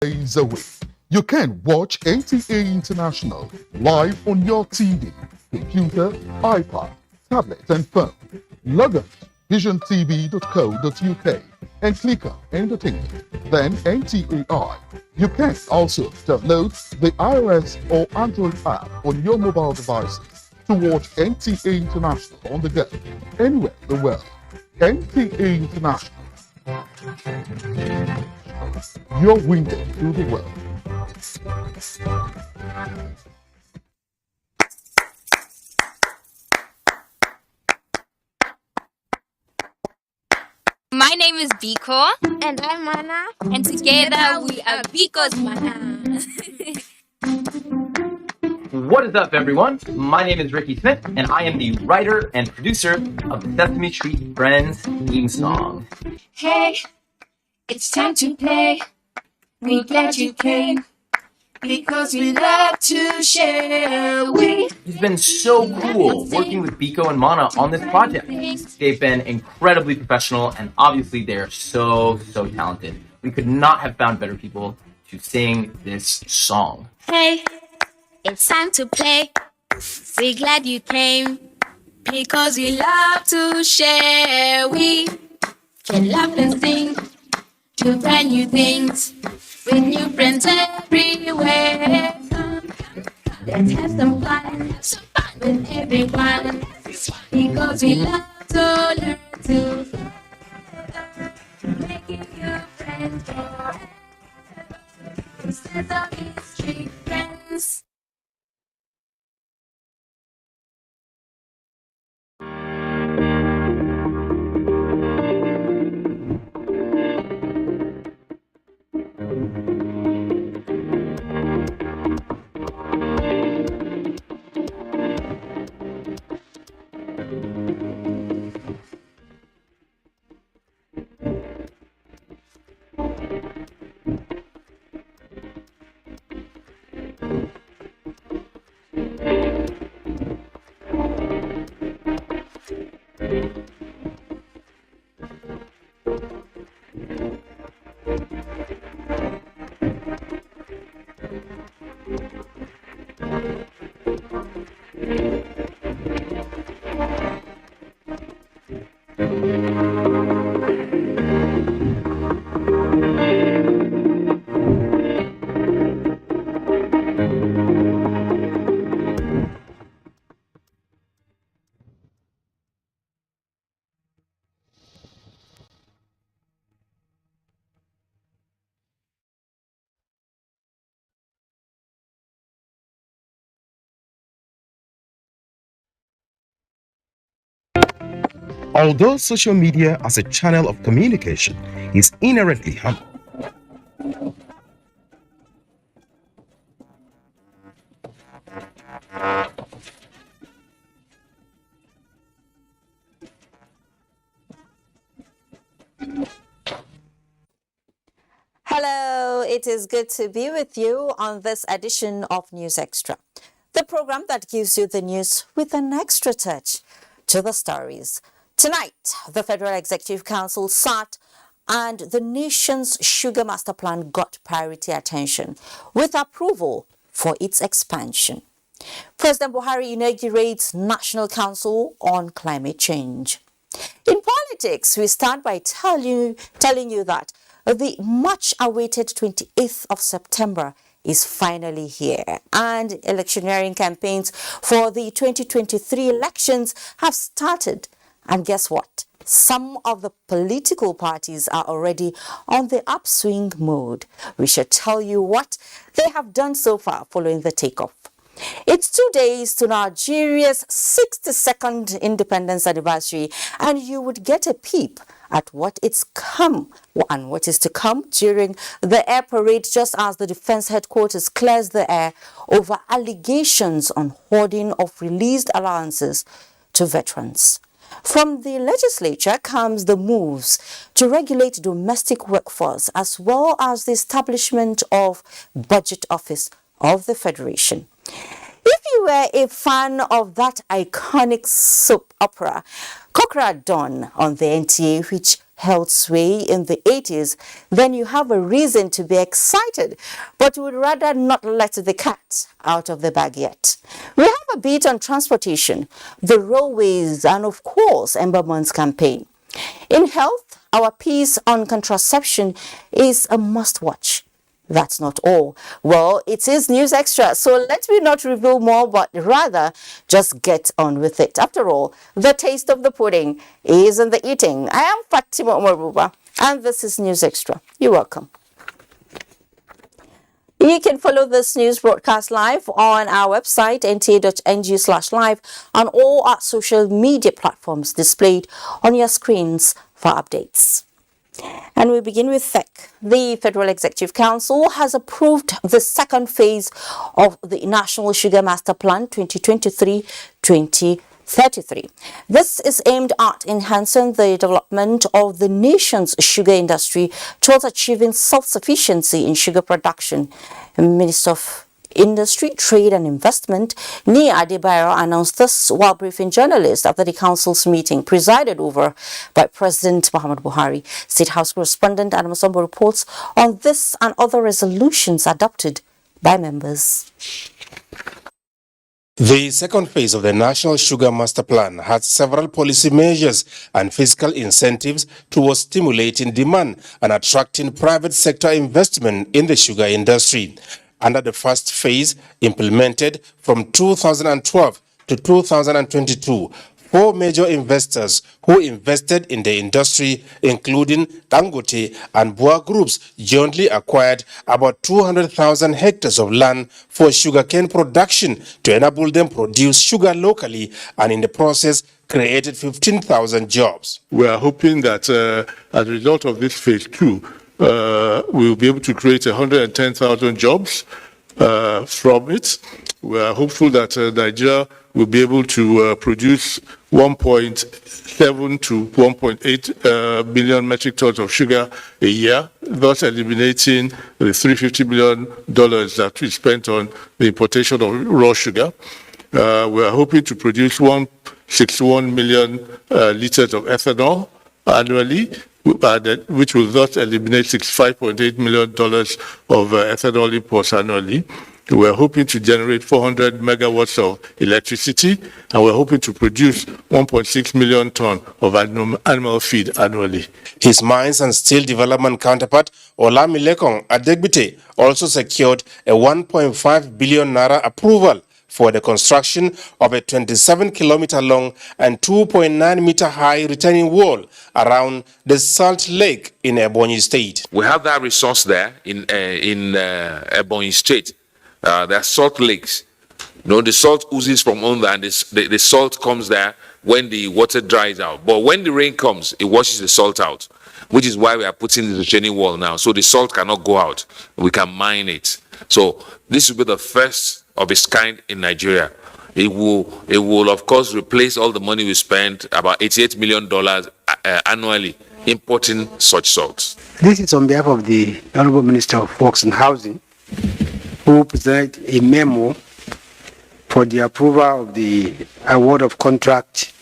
days a week. You can watch NTA International live on your TV, computer, iPad, tablet, and phone. Log on to visiontv.co.uk and click on Entertainment, then NTAI. You can also download the iOS or Android app on your mobile devices to watch NTA International on the go, anywhere in the world. NTA International, your window to the world. My name is Biko. And I'm Mana. And together we are Biko's Mana. What is up, everyone? My name is Ricky Smith, and I am the writer and producer of the Sesame Street Friends theme song. Hey, it's time to play. We're glad you came because we love to share. It's been so cool working with Biko and Mana on this project. They've been incredibly professional, and obviously they're so talented. We could not have found better people to sing this song. Hey, it's time to play. We're glad you came because we love to share. We can laugh and sing, do brand new things with new friends everywhere. Let's have some fun with everyone because we love to learn to making new friends forever. Sesame Street Friends. Although social media as a channel of communication is inherently harmful, Hello, it is good to be with you on this edition of News Extra, the program that gives you the news with an extra touch to the stories. Tonight, the Federal Executive Council sat and the nation's sugar master plan got priority attention with approval for its expansion. President Buhari inaugurates National Council on Climate Change. In politics, we start by telling you that the much-awaited 28th of September is finally here, and electioneering campaigns for the 2023 elections have started. And guess what? Some of the political parties are already on the upswing mode. We shall tell you what they have done so far following the takeoff. It's 2 days to Nigeria's 62nd independence anniversary, and you would get a peep at what is to come during the air parade just as the Defense Headquarters clears the air over allegations on hoarding of released allowances to veterans. From the legislature comes the moves to regulate domestic workforce as well as the establishment of Budget Office of the Federation. If you were a fan of that iconic soap opera, Kokra Dawn on the NTA, which held sway in the 80s, then you have a reason to be excited, but would rather not let the cat out of the bag yet. We have a bit on transportation, the railways, and of course, Ember Month's campaign. In health, our piece on contraception is a must-watch. That's not all. Well, it is News Extra, so let me not reveal more, but rather just get on with it. After all, the taste of the pudding is in the eating. I am Fatima Umar Buba, and this is News Extra. You're welcome. You can follow this news broadcast live on our website, nta.ng/live, on all our social media platforms displayed on your screens for updates. And we begin with FEC. The Federal Executive Council has approved the second phase of the National Sugar Master Plan 2023-2033. This is aimed at enhancing the development of the nation's sugar industry towards achieving self-sufficiency in sugar production. Minister of Industry, Trade and Investment, Nia Adebayo, announced this while briefing journalists after the council's meeting presided over by President Muhammadu Buhari. State House correspondent Adam Sombo reports on this and other resolutions adopted by members. The second phase of the National Sugar Master Plan had several policy measures and fiscal incentives towards stimulating demand and attracting private sector investment in the sugar industry. Under the first phase, implemented from 2012 to 2022, 4 major investors who invested in the industry, including Dangote and Buba Groups, jointly acquired about 200,000 hectares of land for sugarcane production to enable them produce sugar locally, and in the process created 15,000 jobs. We are hoping that as a result of this phase 2, we'll be able to create 110,000 jobs from it. We are hopeful that Nigeria will be able to produce 1.7 to 1.8 billion metric tons of sugar a year, thus eliminating the $350 million that we spent on the importation of raw sugar. We are hoping to produce 161 million liters of ethanol annually, which will thus eliminate $65.8 million of ethanol imports annually. We're hoping to generate 400 megawatts of electricity, and we're hoping to produce 1.6 million tons of animal feed annually. His mines and steel development counterpart, Olamilekong Adegbite, also secured a 1.5 billion naira approval for the construction of a 27-kilometer long and 2.9-meter high retaining wall around the Salt Lake in Ebonyi State. We have that resource there in Ebonyi State. There are salt lakes. You know, the salt oozes from under, and the salt comes there when the water dries out. But when the rain comes, it washes the salt out, which is why we are putting the retaining wall now, so the salt cannot go out. We can mine it. So this will be the first of its kind in Nigeria. It will of course replace all the money we spend, about $88 million annually, importing such salts. This is on behalf of the Honorable Minister of Works and Housing, who presented a memo for the approval of the award of contract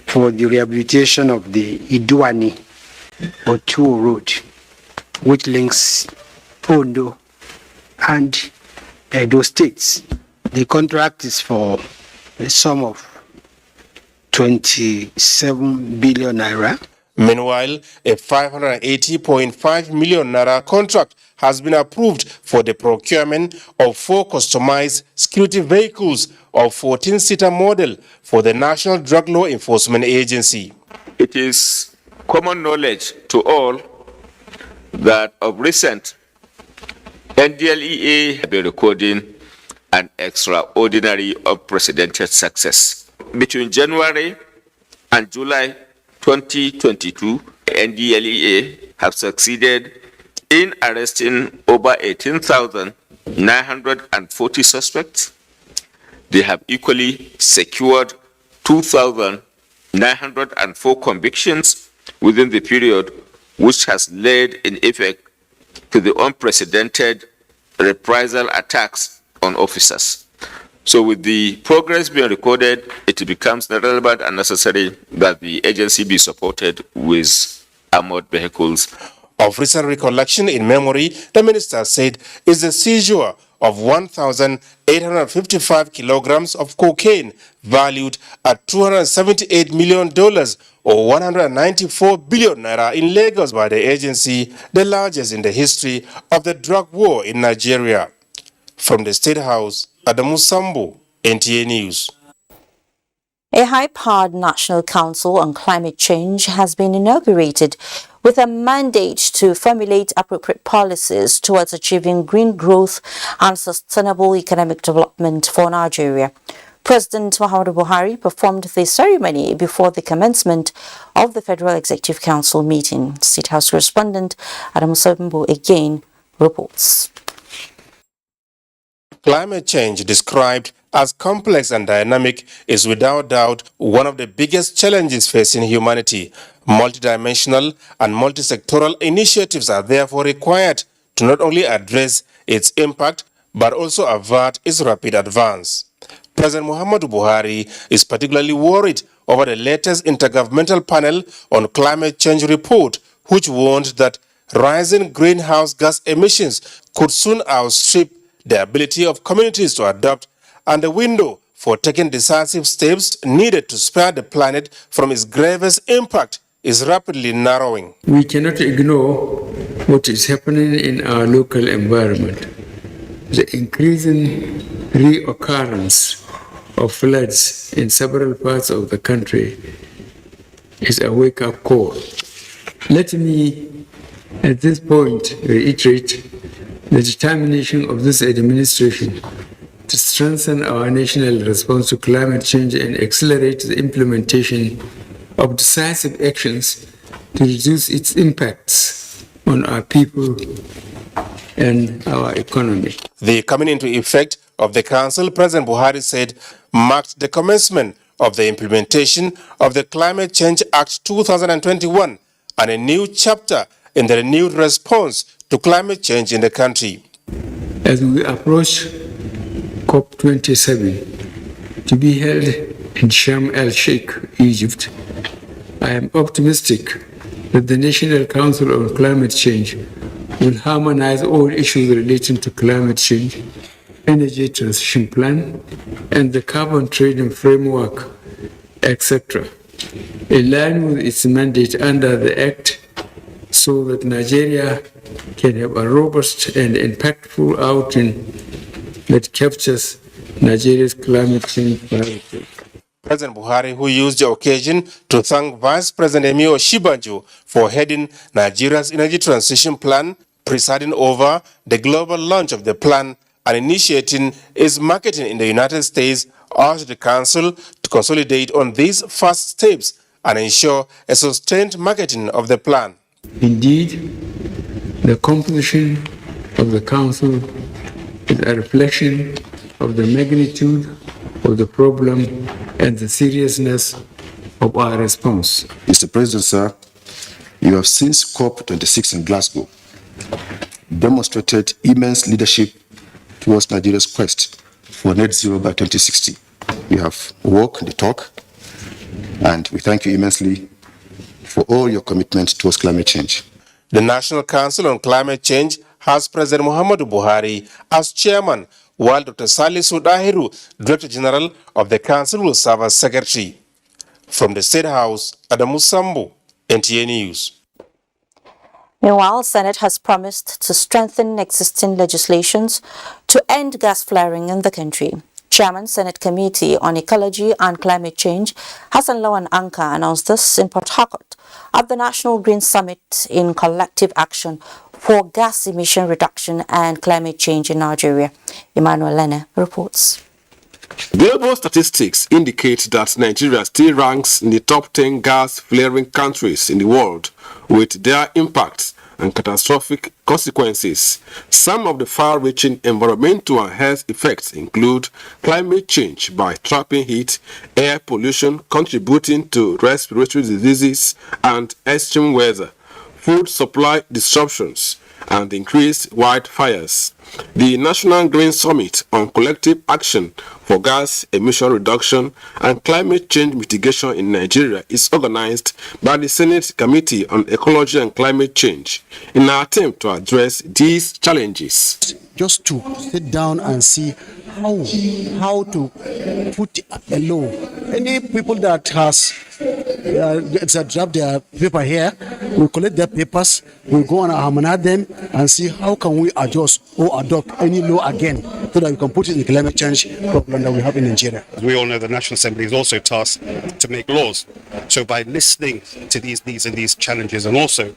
for the rehabilitation of the Iduani Otuo Road, which links Ondo and Edo states. The contract is for a sum of 27 billion naira. Meanwhile, a 580.5 million naira contract has been approved for the procurement of 4 customized security vehicles of 14-seater model for the National Drug Law Enforcement Agency. It is common knowledge to all that of recent, NDLEA have been recording an extraordinary unprecedented success. Between January and July 2022, NDLEA have succeeded in arresting over 18,940 suspects. They have equally secured 2,904 convictions within the period, which has led in effect to the unprecedented reprisal attacks on officers. So with the progress being recorded, it becomes relevant and necessary that the agency be supported with armored vehicles. Of recent recollection in memory, the minister said, is the seizure of 1,855 kilograms of cocaine valued at $278 million or 194 billion naira in Lagos by the agency, the largest in the history of the drug war in Nigeria. From the State House, Adamu Sambo, NTA News. A high-powered National Council on Climate Change has been inaugurated with a mandate to formulate appropriate policies towards achieving green growth and sustainable economic development for Nigeria. President Muhammadu Buhari performed the ceremony before the commencement of the Federal Executive Council meeting. State House correspondent Adam Sambo again reports. Climate change, described as complex and dynamic, is without doubt one of the biggest challenges facing humanity. Multidimensional and multisectoral initiatives are therefore required to not only address its impact but also avert its rapid advance. President Muhammadu Buhari is particularly worried over the latest Intergovernmental Panel on Climate Change report, which warned that rising greenhouse gas emissions could soon outstrip the ability of communities to adapt, and the window for taking decisive steps needed to spare the planet from its gravest impact is rapidly narrowing. We cannot ignore what is happening in our local environment. The increasing reoccurrence of floods in several parts of the country is a wake-up call. Let me, at this point, reiterate the determination of this administration to strengthen our national response to climate change and accelerate the implementation of decisive actions to reduce its impacts on our people and our economy. The coming into effect of the Council, President Buhari said, marked the commencement of the implementation of the Climate Change Act 2021 and a new chapter in the renewed response to climate change in the country. As we approach COP27 to be held in Sharm el-Sheikh, Egypt, I am optimistic that the National Council on Climate Change will harmonize all issues relating to climate change, energy transition plan, and the carbon trading framework, etc., in line with its mandate under the Act, so that Nigeria can have a robust and impactful outing that captures Nigeria's climate change priorities. President Buhari, who used the occasion to thank Vice President Emi Oshibanjo for heading Nigeria's energy transition plan, presiding over the global launch of the plan and initiating its marketing in the United States, urged the Council to consolidate on these first steps and ensure a sustained marketing of the plan. Indeed, the composition of the Council is a reflection of the magnitude of the problem and the seriousness of our response. Mr. President, sir, you have since COP26 in Glasgow demonstrated immense leadership towards Nigeria's quest for net zero by 2060. You have walked the talk, and we thank you immensely for all your commitment towards climate change. The National Council on Climate Change has President Muhammadu Buhari as chairman, while Dr. Salisu Dahiru, Director General of the Council, will serve as secretary. From the State House, Adamu Sambo, NTA News. Meanwhile, Senate has promised to strengthen existing legislations to end gas flaring in the country. Chairman, Senate Committee on Ecology and Climate Change, Hassan Lawan Anka, announced this in Port Harcourt at the National Green Summit in collective action for gas emission reduction and climate change in Nigeria. Emmanuel Lene reports. Global statistics indicate that Nigeria still ranks in the top 10 gas flaring countries in the world, with their impacts and catastrophic consequences. Some of the far-reaching environmental and health effects include climate change by trapping heat, air pollution contributing to respiratory diseases and extreme weather, food supply disruptions, and increased wildfires. The National Green Summit on Collective Action for Gas Emission Reduction and Climate Change Mitigation in Nigeria is organized by the Senate Committee on Ecology and Climate Change in an attempt to address these challenges. Just to sit down and see how to put a law. Any people that has draft their paper here, we collect their papers, we go and harmonize them and see how can we adjust or adopt any law again so that we can put it in the climate change problem that we have in Nigeria. We all know the National Assembly is also tasked to make laws. So by listening to these needs and these challenges and also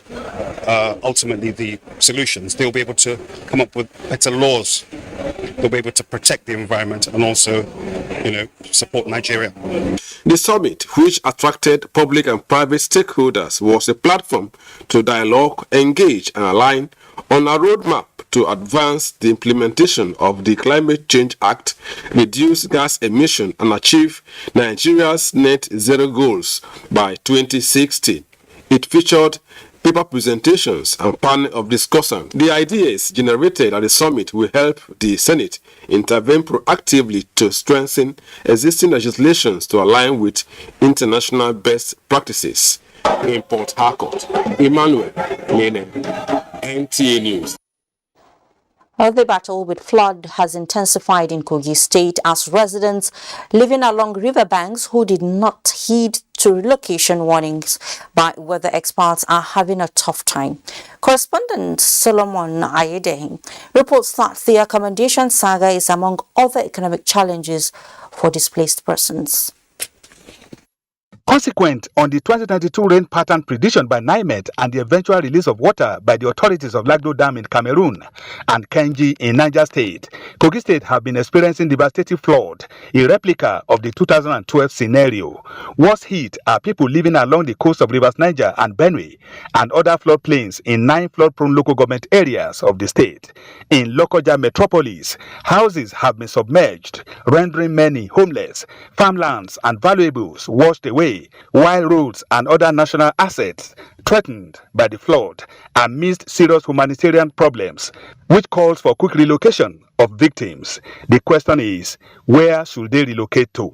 ultimately the solutions, they'll be able to come up with better laws. They'll be able to protect the environment and also, support Nigeria. The summit, which attracted public and private stakeholders, was a platform to dialogue, engage, and align on a roadmap to advance the implementation of the Climate Change Act, reduce gas emission, and achieve Nigeria's net zero goals by 2060. It featured paper presentations and panel of discussion. The ideas generated at the summit will help the Senate intervene proactively to strengthen existing legislations to align with international best practices. In Port Harcourt, Emmanuel Lene, NTA News. The battle with flood has intensified in Kogi State as residents living along riverbanks who did not heed to relocation warnings by weather experts are having a tough time. Correspondent Solomon Ayedehin reports that the accommodation saga is among other economic challenges for displaced persons. Consequent on the 2022 rain pattern prediction by NIMET and the eventual release of water by the authorities of Lagdo Dam in Cameroon and Kenji in Niger State, Kogi State have been experiencing devastating flood, a replica of the 2012 scenario. Worst hit are people living along the coast of rivers Niger and Benue and other floodplains in 9 flood-prone local government areas of the state. In Lokoja metropolis, houses have been submerged, rendering many homeless, farmlands and valuables washed away, while roads and other national assets threatened by the flood amidst serious humanitarian problems, which calls for quick relocation of victims. The question is, where should they relocate to?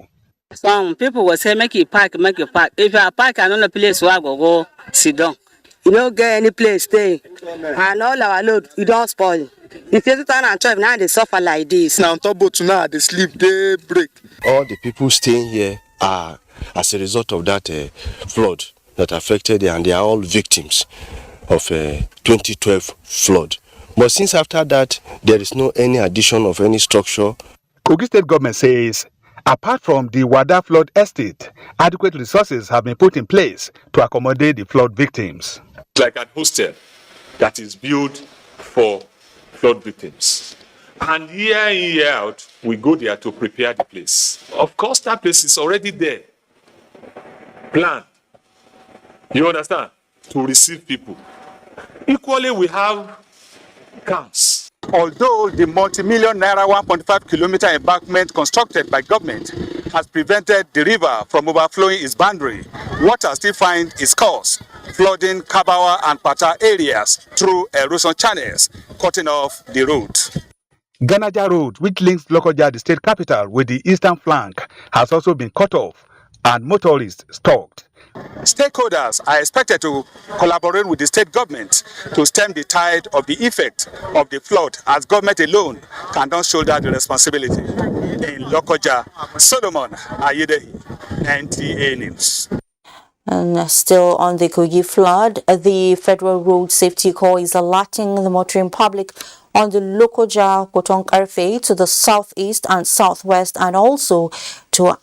Some people will say, make it park, make it park. If you park another place where I go sit down. You don't get any place stay. And all our load, you don't spoil. If you 2012, now they suffer like this. Now on top of tonight, they sleep, they break. All the people staying here are as a result of that flood that affected them, and they are all victims of 2012 flood. But since after that, there is no any addition of any structure. Kogi State government says, apart from the Wada flood estate, adequate resources have been put in place to accommodate the flood victims. Like an hostel that is built for flood victims. And year in, year out, we go there to prepare the place. Of course, that place is already there. Planned. You understand? To receive people. Equally, we have camps. Although the multi-million naira 1.5 kilometer embankment constructed by government has prevented the river from overflowing its boundary, water still finds its course, flooding Kabawa and Pata areas through erosion channels, cutting off the road. Ganaja Road, which links Lokoja, the state capital, with the eastern flank, has also been cut off and motorists stopped. Stakeholders are expected to collaborate with the state government to stem the tide of the effect of the flood, as government alone cannot shoulder the responsibility. In Lokoja, Solomon Ayedehi, NTA News. And still on the Kogi flood, the Federal Road Safety Corps is alerting the motoring public on the Lokoja Kotong Karfe to the southeast and southwest, and also to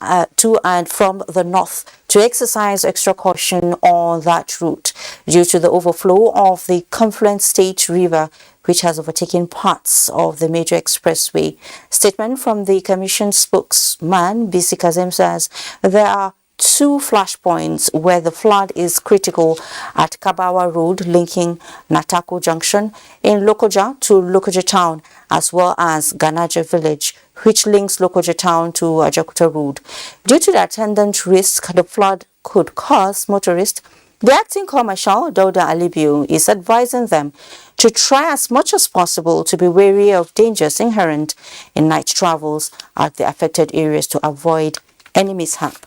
and from the north, to exercise extra caution on that route due to the overflow of the Confluent State River, which has overtaken parts of the major expressway. Statement from the Commission spokesman, BC Kazem, says there are 2 flashpoints where the flood is critical at Kabawa Road linking Natako Junction in Lokoja to Lokoja Town, as well as Ganaja Village, which links Lokoja Town to Ajakuta Road. Due to the attendant risk the flood could cause, motorists The acting commercial, Dauda Alibiu, is advising them to try as much as possible to be wary of dangers inherent in night travels at the affected areas to avoid any mishap.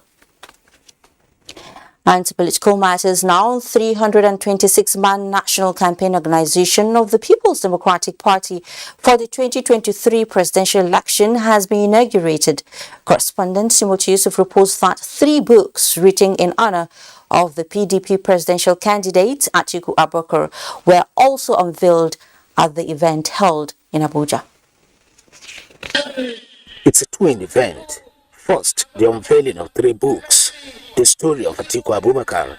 And to political matters now, 326-man National Campaign Organization of the People's Democratic Party for the 2023 presidential election has been inaugurated. Correspondent Timothy Yusuf reports that 3 books written in honor of the PDP presidential candidate Atiku Abubakar were also unveiled at the event held in Abuja. It's a twin event. First, the unveiling of 3 books. The story of Atiku Abubakar,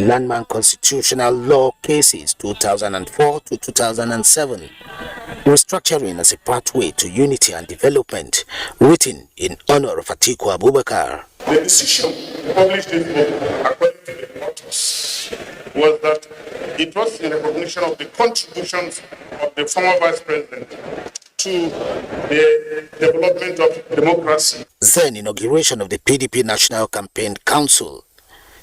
Landmark Constitutional Law Cases 2004 to 2007, Restructuring as a Pathway to Unity and Development, written in honor of Atiku Abubakar. The decision published in the book, according to the authors, was that it was in recognition of the contributions of the former vice president to the development of democracy. Then inauguration of the PDP National Campaign Council.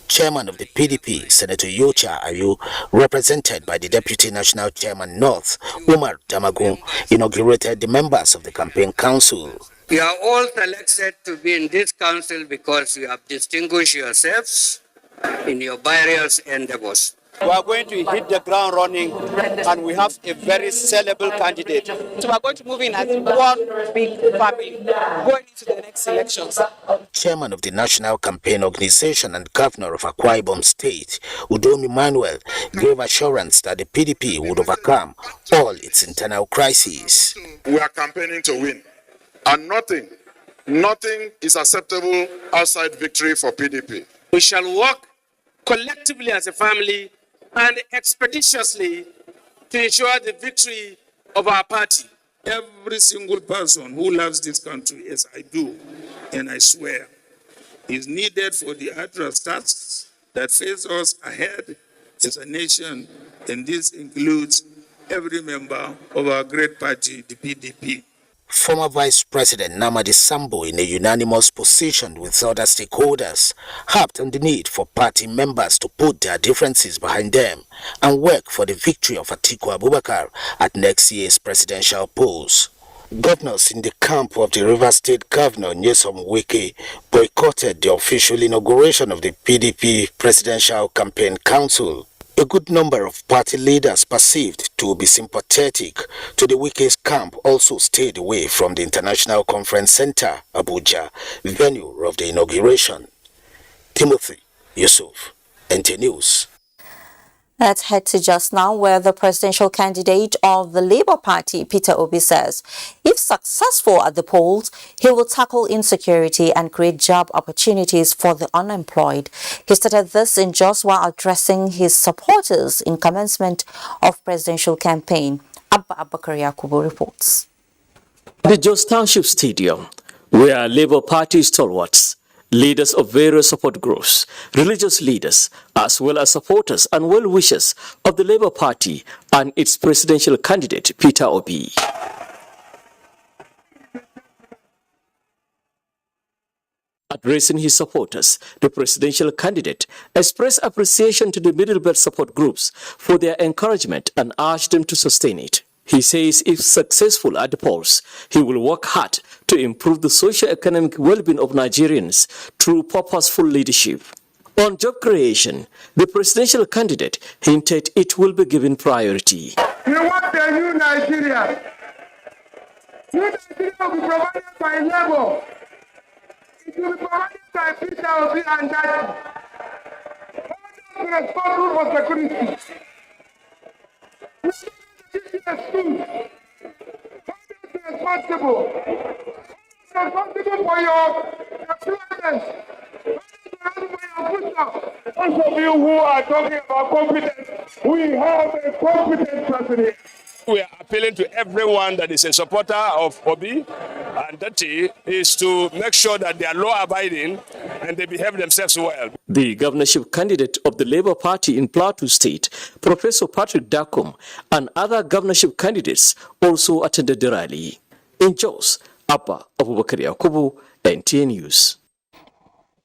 Chairman of the PDP, Senator Yocha Ayu, represented by the Deputy National Chairman North, Umar Damagun, inaugurated the members of the campaign council. You are all selected to be in this council because you have distinguished yourselves in your various endeavors. We are going to hit the ground running, and we have a very sellable candidate. So we are going to move in as one big family going into the next elections. Chairman of the National Campaign Organization and Governor of Akwa Ibom State, Udomi Manuel, gave assurance that the PDP would overcome all its internal crises. We are campaigning to win, and nothing is acceptable outside victory for PDP. We shall work collectively as a family and expeditiously to ensure the victory of our party. Every single person who loves this country, as I do, and I swear, is needed for the arduous tasks that face us ahead as a nation, and this includes every member of our great party, the PDP. Former Vice President Namadi Sambo, in a unanimous position with other stakeholders, harped on the need for party members to put their differences behind them and work for the victory of Atiku Abubakar at next year's presidential polls. Governors in the camp of the River State Governor Nyesom Wike boycotted the official inauguration of the PDP Presidential Campaign Council. A good number of party leaders perceived to be sympathetic to the Wike's camp also stayed away from the International Conference Center, Abuja, venue of the inauguration. Timothy Yusuf, NTA News. Let's head to just now, where the presidential candidate of the Labour Party, Peter Obi, says if successful at the polls, he will tackle insecurity and create job opportunities for the unemployed. He started this in Jos while addressing his supporters in commencement of presidential campaign. Abba Abakar Yakubu reports. The Jos Township Stadium, where Labour Party stalwarts, leaders of various support groups, religious leaders, as well as supporters and well-wishers of the Labour Party and its presidential candidate, Peter Obi. Addressing his supporters, the presidential candidate expressed appreciation to the Middle Belt support groups for their encouragement and urged them to sustain it. He says if successful at the polls, he will work hard to improve the socio-economic well-being of Nigerians through purposeful leadership. On job creation, the presidential candidate hinted it will be given priority. We want a new Nigeria. New Nigeria will be provided by labor. It will be provided by Peter Obi and Daddy. All those responsible for security. Responsible for your employment. Those of you who are talking about competence, we have a competent person here. We are appealing to everyone that is a supporter of Obi and Dati is to make sure that they are law-abiding and they behave themselves well. The governorship candidate of the Labour Party in Plateau State, Professor Patrick Dakum, and other governorship candidates also attended the rally. In Jos, Abba Abubakar Yakubu, NTA News.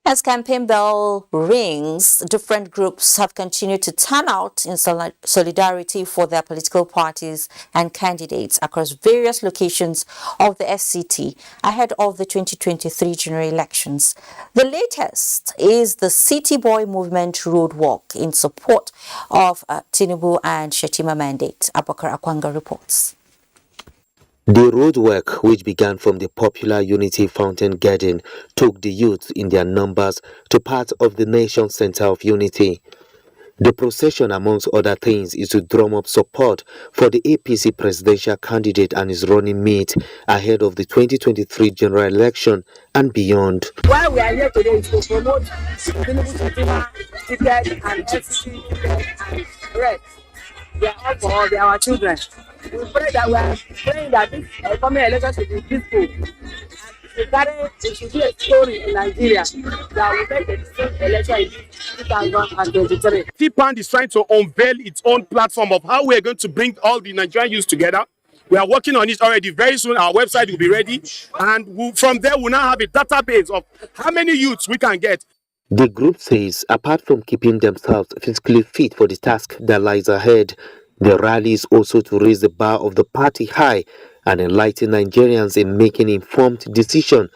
As campaign bell rings, different groups have continued to turn out in solidarity for their political parties and candidates across various locations of the FCT ahead of the 2023 general elections. The latest is the City Boy Movement Road Walk in support of Tinubu and Fatima mandate. Abakar Akwanga reports. The roadwork, which began from the popular Unity Fountain Garden, took the youth in their numbers to part of the Nation Center of Unity. The procession, amongst other things, is to drum up support for the APC presidential candidate and his running mate ahead of the 2023 general election and beyond. Why we are here today is to promote Tinubu Fatima ticket and FCT ticket and red. They are all for all, they are our children. We pray that we are praying that this coming election should be peaceful. It should be a story in Nigeria that we make the same election in 2023. TPAN is trying to unveil its own platform of how we are going to bring all the Nigerian youth together. We are working on it already. Very soon our website will be ready, and from there we'll now have a database of how many youths we can get. The group says apart from keeping themselves physically fit for the task that lies ahead, the rally is also to raise the bar of the party high and enlighten Nigerians in making informed decisions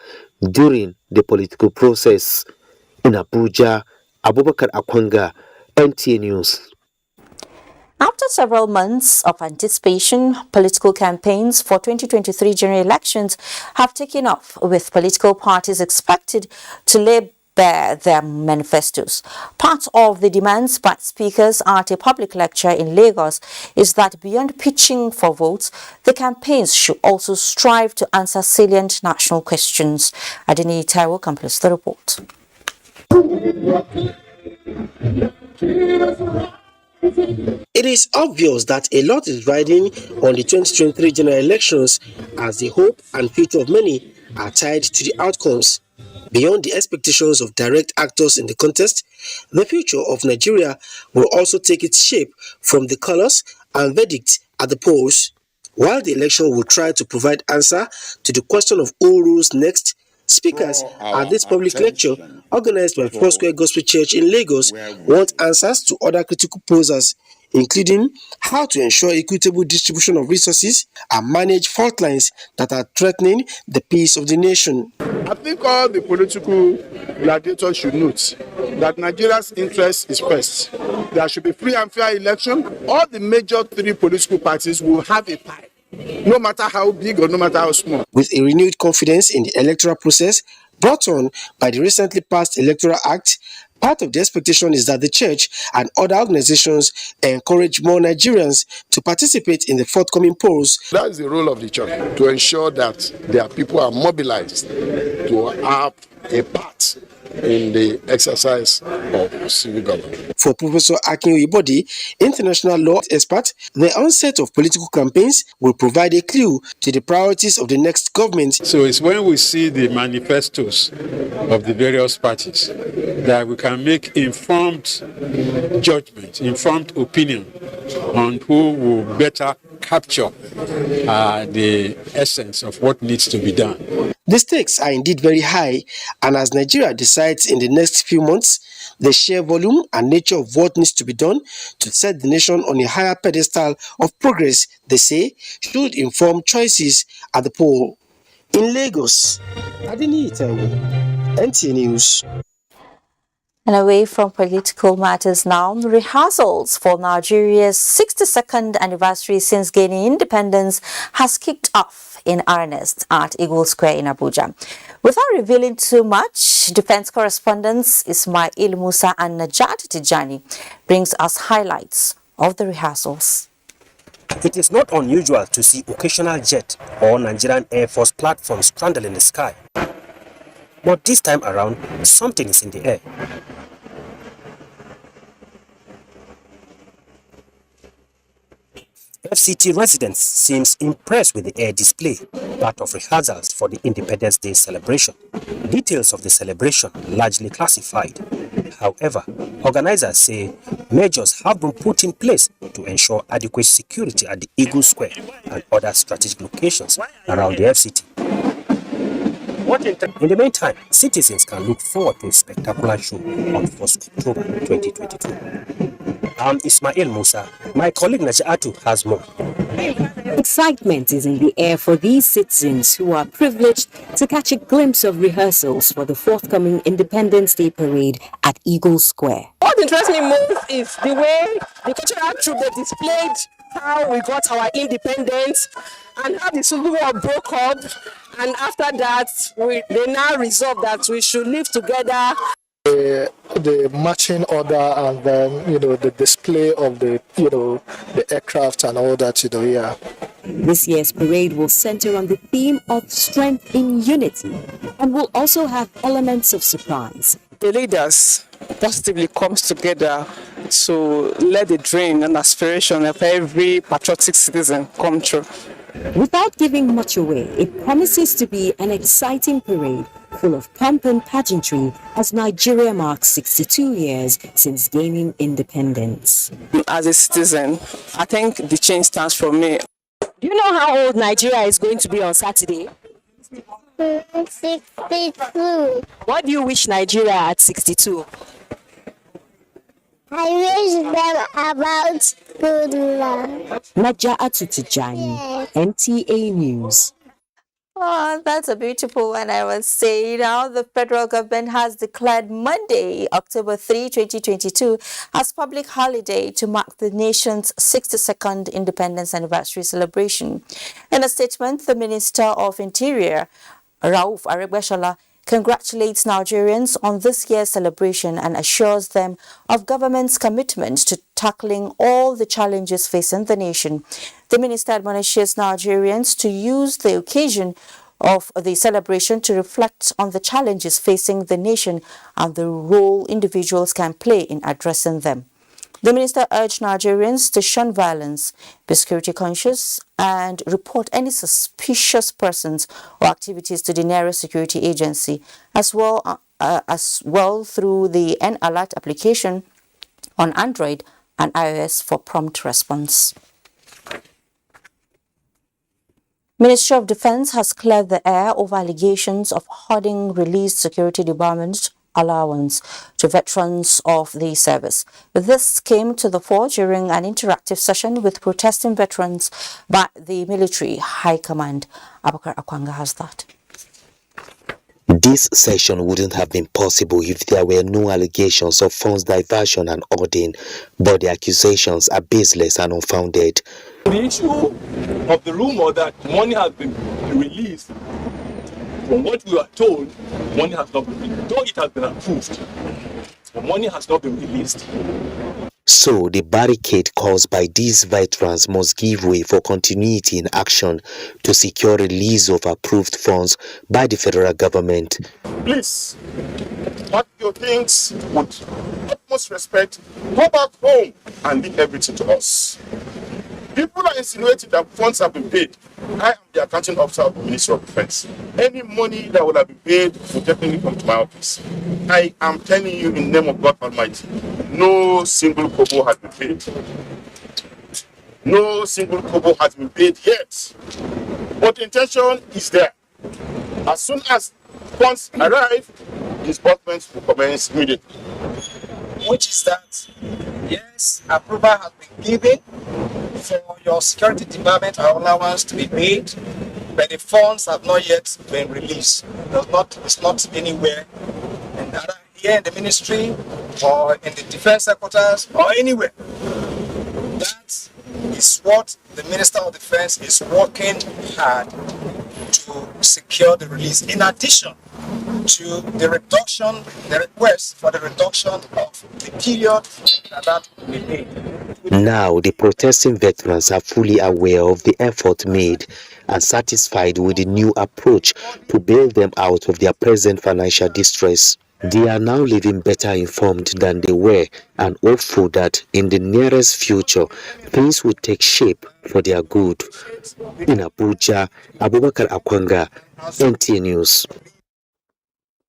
during the political process. In Abuja, Abubakar Akwanga, NTA News. After several months of anticipation, political campaigns for 2023 general elections have taken off, with political parties expected to lay bare their manifestos. Part of the demands by speakers at a public lecture in Lagos is that beyond pitching for votes, the campaigns should also strive to answer salient national questions. Adeni Taiwo completes the report. It is obvious that a lot is riding on the 2023 general elections, as the hope and future of many are tied to the outcomes. Beyond the expectations of direct actors in the contest, the future of Nigeria will also take its shape from the colors and verdicts at the polls. While the election will try to provide answer to the question of who rules next, speakers at this public lecture, organized by Foursquare Gospel Church in Lagos, want answers to other critical posers, including how to ensure equitable distribution of resources and manage fault lines that are threatening the peace of the nation. I think all the political gladiators should note that Nigeria's interest is first. There should be free and fair election. All the major three political parties will have a pie, no matter how big or no matter how small. With a renewed confidence in the electoral process brought on by the recently passed Electoral Act, part of the expectation is that the church and other organizations encourage more Nigerians to participate in the forthcoming polls. That is the role of the church, to ensure that their people are mobilized to have a part in the exercise of civil government. For Professor Akin Oyebode, international law expert, the onset of political campaigns will provide a clue to the priorities of the next government. So it's when we see the manifestos of the various parties that we can make informed judgment, informed opinion on who will better capture the essence of what needs to be done. The stakes are indeed very high, and as Nigeria decides in the next few months, the sheer volume and nature of what needs to be done to set the nation on a higher pedestal of progress, they say, should inform choices at the poll. In Lagos, Adeni Taiwo, NTA News. And away from political matters now, rehearsals for Nigeria's 62nd anniversary since gaining independence has kicked off in earnest at Eagle Square in Abuja. Without revealing too much, defense correspondents Ismail Musa and Najat Tijani brings us highlights of the rehearsals. It is not unusual to see occasional jet or Nigerian Air Force platforms stranded in the sky. But this time around, something is in the air. FCT residents seems impressed with the air display, part of rehearsals for the Independence Day celebration. Details of the celebration largely classified. However, organizers say measures have been put in place to ensure adequate security at the Eagle Square and other strategic locations around the FCT. In the meantime, citizens can look forward to a spectacular show on 1st October 2022. I'm Ismail Musa. My colleague Najatu has more. Excitement is in the air for these citizens who are privileged to catch a glimpse of rehearsals for the forthcoming Independence Day Parade at Eagle Square. What interests me most is the way the cultural troupe they displayed how we got our independence and how the Civil War broke up, and after that they now resolved that we should live together. The marching order and then the display of the the aircraft and all that yeah. This year's parade will center on the theme of strength in unity and will also have elements of surprise. The leaders positively comes together to let the dream and aspiration of every patriotic citizen come true. Without giving much away, it promises to be an exciting parade full of pomp and pageantry as Nigeria marks 62 years since gaining independence. As a citizen, I think the change stands for me. Do you know how old Nigeria is going to be on Saturday? 62. What do you wish Nigeria at 62? I wish them about good luck. Naja'atu Tijani, NTA News. Oh, that's a beautiful one, I would say. Now, the federal government has declared Monday, October 3, 2022, as public holiday to mark the nation's 62nd independence anniversary celebration. In a statement, the Minister of Interior, Rauf Aregbesola, congratulates Nigerians on this year's celebration and assures them of government's commitment to tackling all the challenges facing the nation. The minister admonishes Nigerians to use the occasion of the celebration to reflect on the challenges facing the nation and the role individuals can play in addressing them. The minister urged Nigerians to shun violence, be security conscious, and report any suspicious persons or activities to the nearest security agency, as well through the N-Alert application on Android and iOS for prompt response. Ministry of Defense has cleared the air over allegations of hoarding released security department allowance to veterans of the service. This came to the fore during an interactive session with protesting veterans by the military high command. Abakar Akwanga has that. This session wouldn't have been possible if there were no allegations of funds diversion and hoarding, but the accusations are baseless and unfounded. The issue of the rumor that money has been released, from what we are told, money has not been released. Though it has been approved, the money has not been released. So the barricade caused by these veterans must give way for continuity in action to secure release of approved funds by the federal government. Please, pack your things with utmost respect, go back home and leave everything to us. People are insinuating that funds have been paid. I am the accounting officer of the Ministry of Defense. Any money that will have been paid will definitely come to my office. I am telling you in the name of God Almighty, no single kobo has been paid. No single kobo has been paid yet. But the intention is there. As soon as funds arrive, disbursements will commence immediately. Which is that, yes, approval has been given for your security department allowance to be paid, but the funds have not yet been released. It's not anywhere, either here in the ministry or in the defense headquarters or anywhere. That is what the Minister of Defense is working hard to secure the release. In addition to the request for the reduction of the period that will be made. Now, the protesting veterans are fully aware of the effort made and satisfied with the new approach to bail them out of their present financial distress. They are now living better informed than they were and hopeful that in the nearest future, things will take shape for their good. In Abuja, Abubakar Akwanga, NTA News.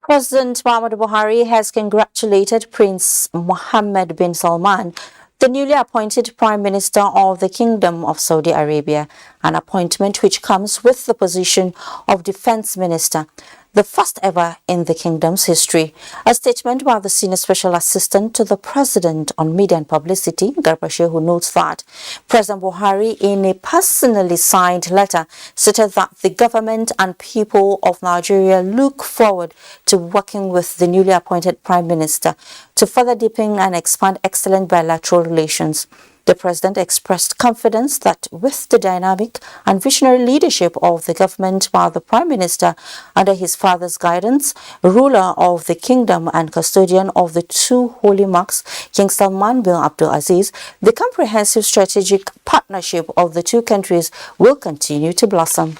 President Muhammadu Buhari has congratulated Prince Mohammed bin Salman, the newly appointed Prime Minister of the Kingdom of Saudi Arabia, an appointment which comes with the position of Defense Minister. the first ever in the kingdom's history. A statement by the Senior Special Assistant to the President on Media and Publicity, Garba Shehu, notes that President Buhari, in a personally signed letter, stated that the government and people of Nigeria look forward to working with the newly appointed Prime Minister to further deepen and expand excellent bilateral relations. The President expressed confidence that with the dynamic and visionary leadership of the government by the Prime Minister under his father's guidance, ruler of the kingdom and custodian of the two holy mosques, King Salman bin Abdul Aziz, the comprehensive strategic partnership of the two countries will continue to blossom.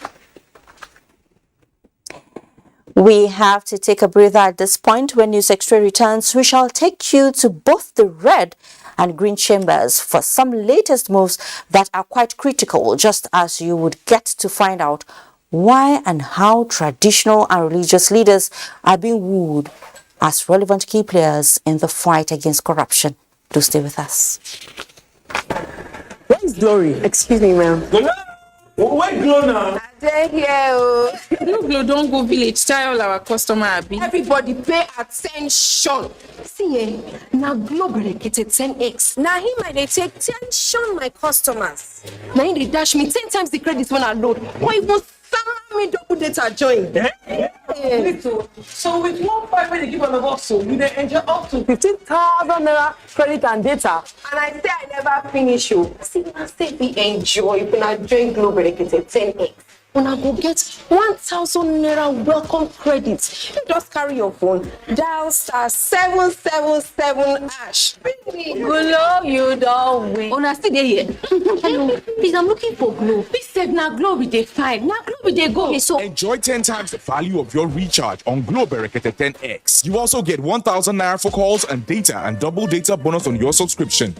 We have to take a breather at this point. When News Extra returns, we shall take you to both the red and green chambers for some latest moves that are quite critical, just as you would get to find out why and how traditional and religious leaders are being wooed as relevant key players in the fight against corruption. Do stay with us. Where is Glory? Excuse me, ma'am. Why Glow now? They're here. Glow, don't go village. Tell all our customer Abi. Everybody pay attention. See, now Glow berekete 10x. Now him I they take tension my customers. Now they dash me 10 times the credit when I load. Why even me double data join? So with 1.5 when they give on the box, so you they enjoy up to 15,000 naira credit and data. And I say I never finish you. See, I say we enjoy when I join Globe berekete 10x. When I go get 1,000 naira welcome credit, you just carry your phone, dial *777#. Glow, you don't win. Una still there here? Hello, please, I'm looking for Glow. Please said now Glow with the 5. Now Glow with the go. Okay, so enjoy 10 times the value of your recharge on Glow berekete 10x. You also get 1,000 naira for calls and data and double data bonus on your subscription.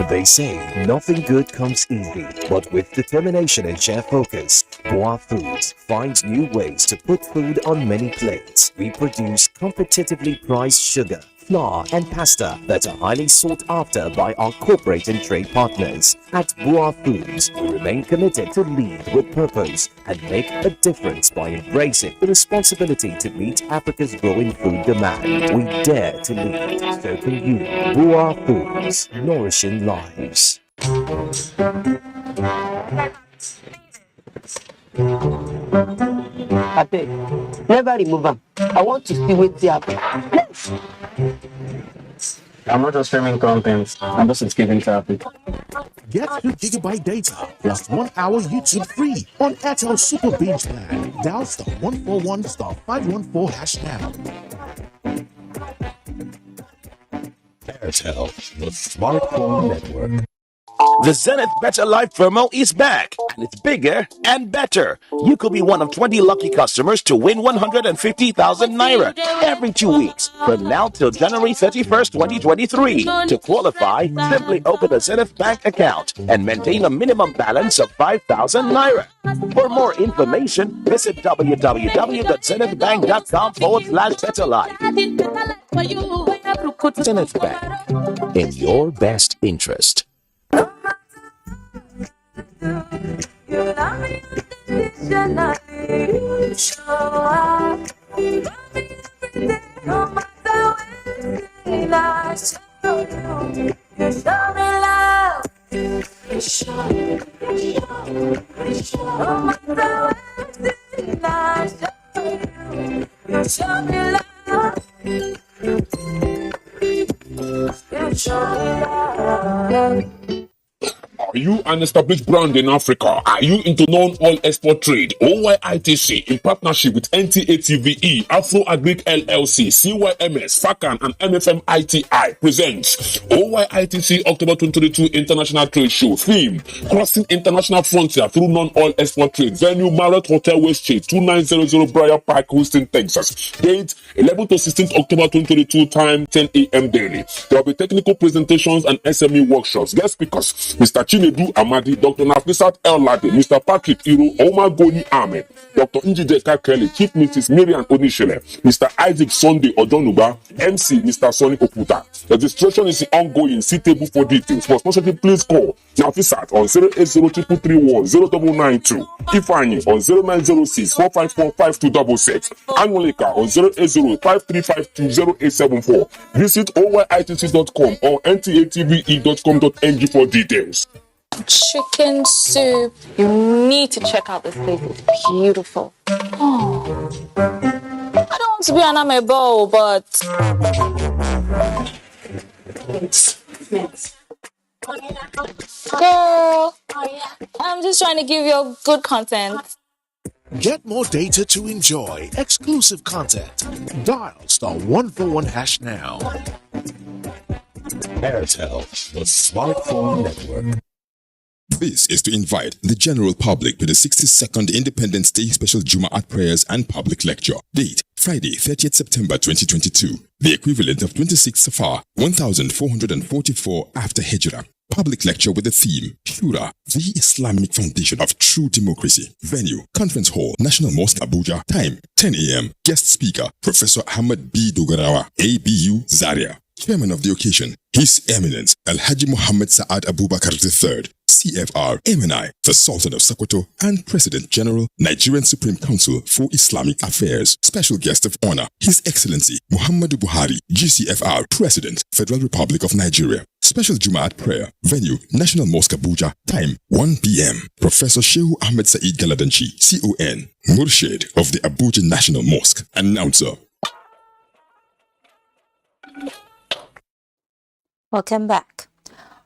They say nothing good comes easy, but with determination and sheer focus, Boa Foods finds new ways to put food on many plates. We produce competitively priced sugar, flour and pasta that are highly sought after by our corporate and trade partners. At Boa Foods, we remain committed to lead with purpose and make a difference by embracing the responsibility to meet Africa's growing food demand. We dare to lead, so can you. Boa Foods, nourishing lives. Abeg, never remove am. I want to see wetin happen. I'm not just streaming content, I'm just escaping traffic. Get 2 GB data plus 1 hour YouTube free on Airtel Super Binge plan. Dial *141 *514# now. Airtel, the smartphone network. The Zenith Better Life promo is back, and it's bigger and better. You could be one of 20 lucky customers to win 150,000 naira every 2 weeks from now till January 31st, 2023. To qualify, simply open a Zenith Bank account and maintain a minimum balance of 5,000 naira. For more information, visit www.zenithbank.com/betterlife. Zenith Bank, in your best interest. You love me unconditionally. You show up. You love me every day, no matter when I show you. You show me love. You show me. No matter when I show you. You show me love. You show me love. Are you an established brand in Africa? Are you into non-oil export trade? OYITC, in partnership with NTA TVE, Afro Agric LLC, CYMS, FACAN, and MFM ITI presents OYITC October 2022 International Trade Show. Theme: Crossing International Frontier Through Non-Oil Export Trade. Venue: Marriott Hotel Westgate, 2900 Briar Park, Houston, Texas. Date: 11th to 16th October 2022. Time: 10 a.m. daily. There will be technical presentations and SME workshops. Guest speakers: Mr. Chinedu Amadi, Dr. Nafisat El Lade, Mr. Patrick Iro, Omar Goni Ahmed, Dr. Njideka Kelly, Chief Mrs. Miriam Onishele, Mr. Isaac Sunday Ojonuba, MC Mr. Sonny Okuta. Registration is ongoing. See table for details. For sponsorship, please call Nafisat on 08033100992, Ifeanyi on 0906 454 5266, Anwaleka on 08053520874. Visit oyitc.com or ntatve.com.ng for details. Chicken soup. You need to check out this place. It's beautiful. Oh. I don't want to be an amebo, but girl, I'm just trying to give you good content. Get more data to enjoy exclusive content. Dial *141# now. Airtel, the smartphone network. This is to invite the general public to the 62nd Independence Day Special Jum'at prayers and public lecture. Date, Friday, 30th September 2022. The equivalent of 26 Safar, 1444 after Hijrah. Public lecture with the theme, Shura, the Islamic foundation of true democracy. Venue, Conference Hall, National Mosque, Abuja. Time, 10 a.m. Guest speaker, Professor Ahmad B. Dogarawa, ABU, Zaria. Chairman of the occasion, His Eminence Alhaji Muhammad Sa'ad Abubakar III, CFR, MNI, the Sultan of Sokoto, and President General, Nigerian Supreme Council for Islamic Affairs. Special guest of honor, His Excellency Muhammadu Buhari, GCFR, President, Federal Republic of Nigeria. Special Jum'at prayer. Venue, National Mosque, Abuja. Time, 1 p.m. Professor Shehu Ahmed Saeed Galadanchi, CON, Murshid of the Abuja National Mosque. Announcer. Welcome back.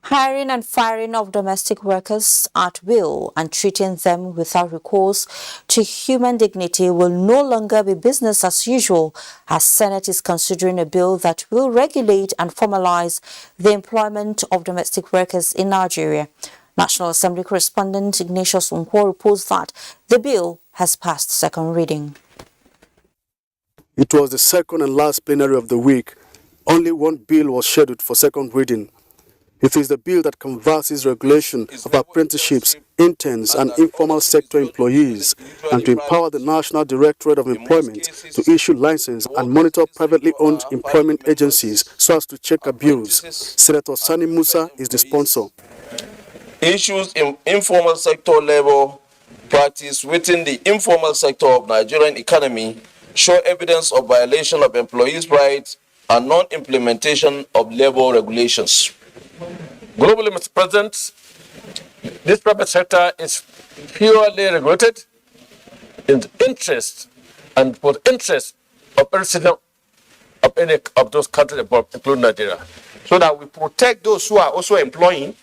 Hiring and firing of domestic workers at will and treating them without recourse to human dignity will no longer be business as usual, as Senate is considering a bill that will regulate and formalize the employment of domestic workers in Nigeria. National Assembly correspondent Ignatius Nkwo reports that the bill has passed second reading. It was the second and last plenary of the week. Only one bill was scheduled for second reading. It is the bill that canvasses regulation of apprenticeships, interns and informal sector employees, and to empower the National Directorate of Employment to issue license and monitor privately owned employment agencies so as to check abuse. Senator Sani Musa is the sponsor. Issues in informal sector labor practice within the informal sector of Nigerian economy show evidence of violation of employees' rights and non-implementation of labor regulations. Globally, Mr. President, this private sector is purely regulated in the interest and for the interest of every citizen of any of those countries, including Nigeria, so that we protect those who are also employing,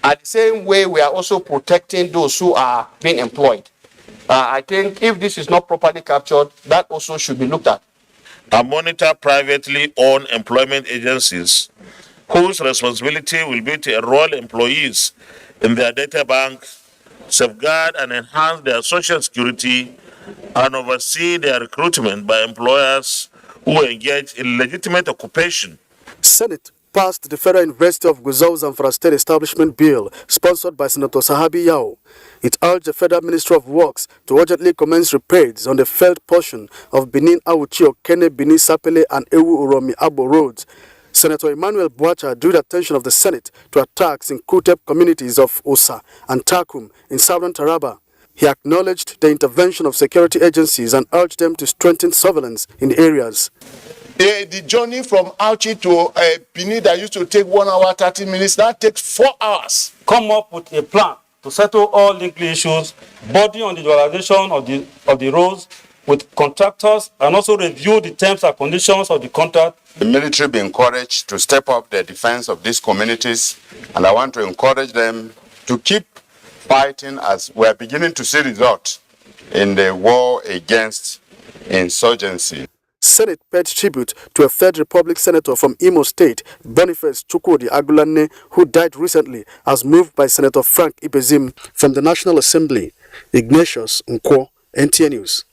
and the same way we are also protecting those who are being employed. I think if this is not properly captured, that also should be looked at. And monitor privately owned employment agencies whose responsibility will be to enroll employees in their data bank, safeguard and enhance their social security, and oversee their recruitment by employers who engage in legitimate occupation. Senate passed the Federal University of Gusau Zamfara State Establishment Bill, sponsored by Senator Sahabi Yao. It urged the Federal Ministry of Works to urgently commence repairs on the failed portion of Benin Awuchi Okene Benin Sapele and Ewu Uromi Abo roads. Senator Emmanuel Boacha drew the attention of the Senate to attacks in Kutep communities of Osa and Takum in southern Taraba. He acknowledged the intervention of security agencies and urged them to strengthen surveillance in the areas. The journey from Auchi to Benin that used to take 1 hour 30 minutes now takes 4 hours. Come up with a plan to settle all legal issues, body on the utilization of the roads with contractors, and also review the terms and conditions of the contract. The military be encouraged to step up their defense of these communities, and I want to encourage them to keep fighting as we are beginning to see results in the war against insurgency. Senate paid tribute to a Third Republic senator from Imo State, Boniface Chukwudi Agulane, who died recently, as moved by Senator Frank Ibezim from the National Assembly. Ignatius Nkwo, NTA News.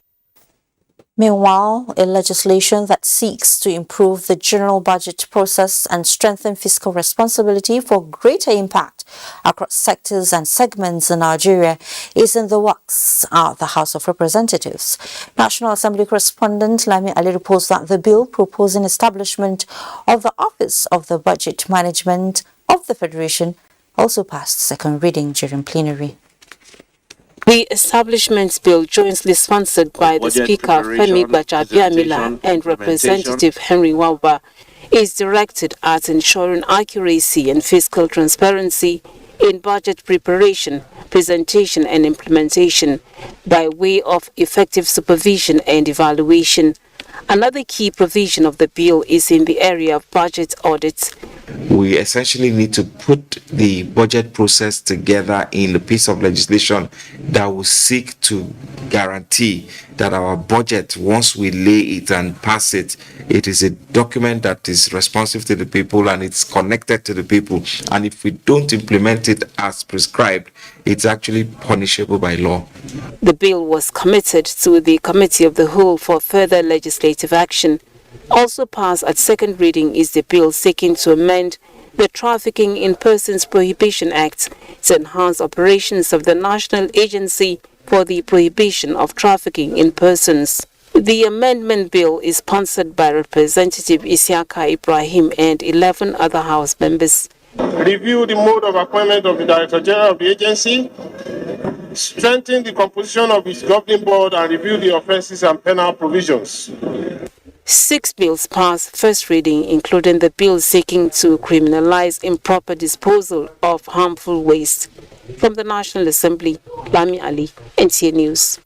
Meanwhile, a legislation that seeks to improve the general budget process and strengthen fiscal responsibility for greater impact across sectors and segments in Nigeria is in the works at the House of Representatives. National Assembly correspondent Lami Ali reports that the bill proposing establishment of the Office of the Budget Management of the Federation also passed second reading during plenary. The Establishment Bill, jointly sponsored by the Speaker Femi Gbajabiamila and Representative Henry Wauba, is directed at ensuring accuracy and fiscal transparency in budget preparation, presentation and implementation by way of effective supervision and evaluation. Another key provision of the bill is in the area of budget audits. We essentially need to put the budget process together in a piece of legislation that will seek to guarantee that our budget, once we lay it and pass it, it is a document that is responsive to the people and it's connected to the people. And if we don't implement it as prescribed, it's actually punishable by law. The bill was committed to the Committee of the Whole for further legislative action. Also passed at second reading is the bill seeking to amend the Trafficking in Persons Prohibition Act to enhance operations of the National Agency for the Prohibition of Trafficking in Persons. The amendment bill is sponsored by Representative Isiaka Ibrahim and 11 other House members. Review the mode of appointment of the Director General of the agency, strengthen the composition of its governing board, and review the offences and penal provisions. 6 bills passed first reading, including the bill seeking to criminalize improper disposal of harmful waste. From the National Assembly, Lami Ali, NTA News.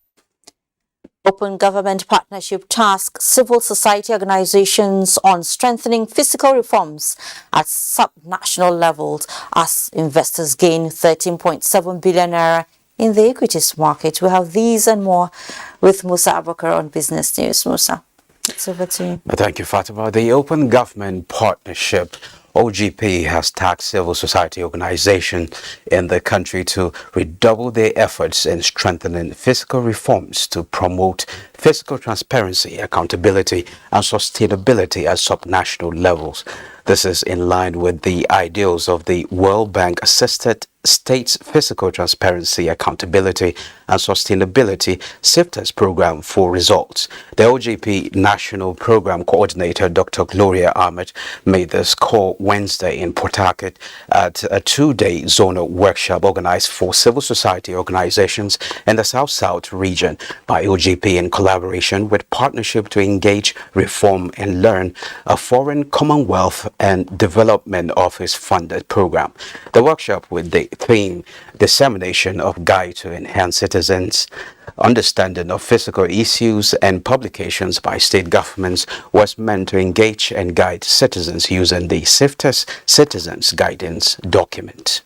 Open Government Partnership task civil society organizations on strengthening fiscal reforms at sub-national levels as investors gain 13.7 billion naira in the equities market. We have these and more with Musa Abakar on Business News. Musa, it's over to you. Thank you, Fatima. The Open Government Partnership OGP has tasked civil society organizations in the country to redouble their efforts in strengthening fiscal reforms to promote fiscal transparency, accountability, and sustainability at subnational levels. This is in line with the ideals of the World Bank-assisted States Fiscal Transparency, Accountability and Sustainability SEPT program for results. The OGP National Program Coordinator, Dr. Gloria Ahmed, made this call Wednesday in Port Harcourt at a two-day zonal workshop organized for civil society organizations in the South-South region by OGP in collaboration with Partnership to Engage, Reform and Learn, a Foreign Commonwealth and Development Office funded program. The workshop with the theme Dissemination of Guide to Enhance Citizens' Understanding of Fiscal Issues and Publications by State Governments was meant to engage and guide citizens using the SEPT Citizens Guidance document.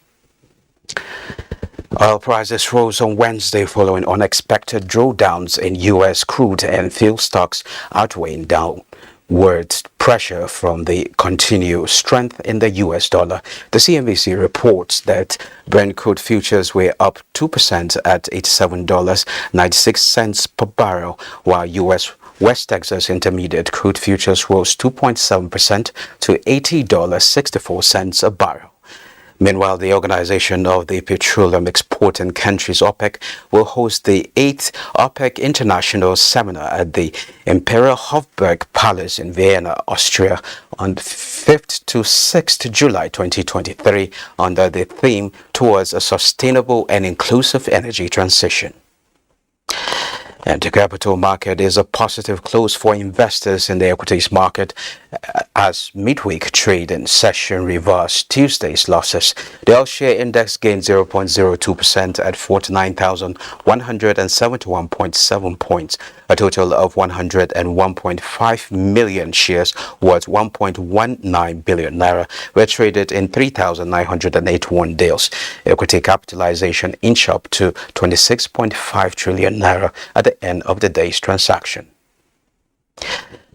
Oil prices rose on Wednesday following unexpected drawdowns in U.S. crude and fuel stocks, outweighing downward pressure from the continued strength in the U.S. dollar. The CNBC reports that Brent crude futures were up 2% at $87.96 per barrel, while U.S. West Texas Intermediate crude futures rose 2.7% to $80.64 a barrel. Meanwhile, the Organization of the Petroleum Exporting Countries, OPEC, will host the 8th OPEC International Seminar at the Imperial Hofburg Palace in Vienna, Austria, on 5th to 6th July 2023, under the theme Towards a Sustainable and Inclusive Energy Transition. And the capital market is a positive close for investors in the equities market as midweek trade and session reversed Tuesday's losses. The all-share index gained 0.02% at 49,171.7 points. A total of 101.5 million shares worth 1.19 billion naira were traded in 3,981 deals. Equity capitalization inched up to 26.5 trillion naira at the end of the day's transaction.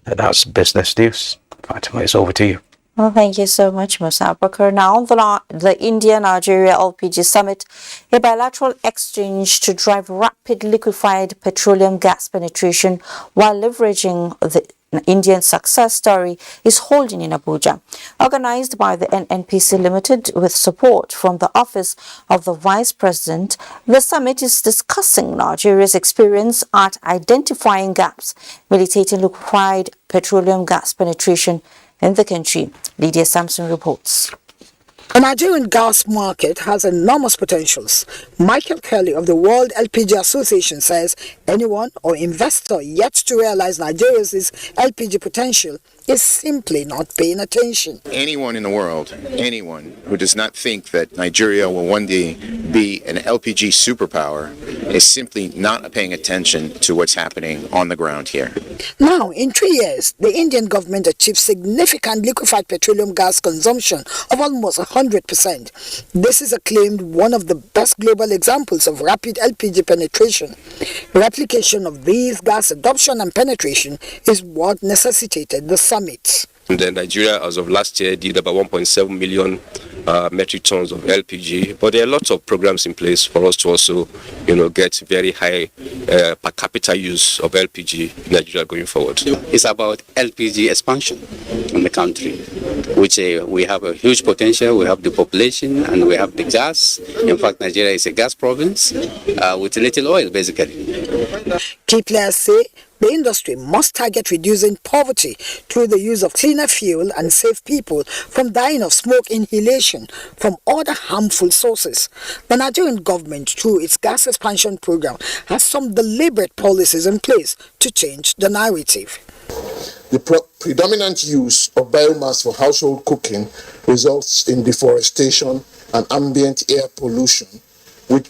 And that's business news. Fatima, it's over to you. Well, thank you so much, Musa Bakar. Now, the India-Nigeria LPG Summit, a bilateral exchange to drive rapid liquefied petroleum gas penetration while leveraging the Indian success story, is holding in Abuja. Organized by the NNPC Limited with support from the Office of the Vice President, the summit is discussing Nigeria's experience at identifying gaps, militating liquefied petroleum gas penetration in the country. Lydia Sampson reports. The Nigerian gas market has enormous potentials. Michael Kelly of the World LPG Association says anyone or investor yet to realize Nigeria's LPG potential is simply not paying attention. Anyone in the world, anyone who does not think that Nigeria will one day be an LPG superpower is simply not paying attention to what's happening on the ground here. Now, in 3 years, the Indian government achieved significant liquefied petroleum gas consumption of almost 100%. This is acclaimed one of the best global examples of rapid LPG penetration. Replication of these gas adoption and penetration is what necessitated the summit. Nigeria, as of last year, did about 1.7 million metric tons of LPG, but there are lots of programs in place for us to also, get very high per capita use of LPG in Nigeria going forward. It's about LPG expansion in the country, which we have a huge potential. We have the population and we have the gas. In fact, Nigeria is a gas province with little oil, basically. Key players say the industry must target reducing poverty through the use of cleaner fuel and save people from dying of smoke inhalation from other harmful sources. The Nigerian government, through its gas expansion program, has some deliberate policies in place to change the narrative. The predominant use of biomass for household cooking results in deforestation and ambient air pollution, which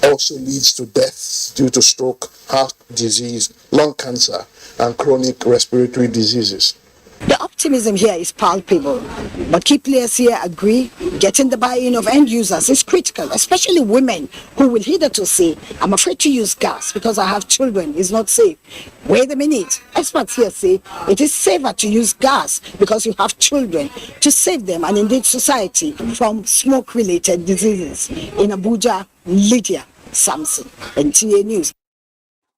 also leads to deaths due to stroke, heart disease, lung cancer, and chronic respiratory diseases. The optimism here is palpable, but key players here agree getting the buy-in of end users is critical, especially women who will hitherto say, I'm afraid to use gas because I have children, it's not safe. Wait a minute, experts here say it is safer to use gas because you have children to save them and indeed society from smoke-related diseases. In Abuja, Lydia Sampson, NTA News.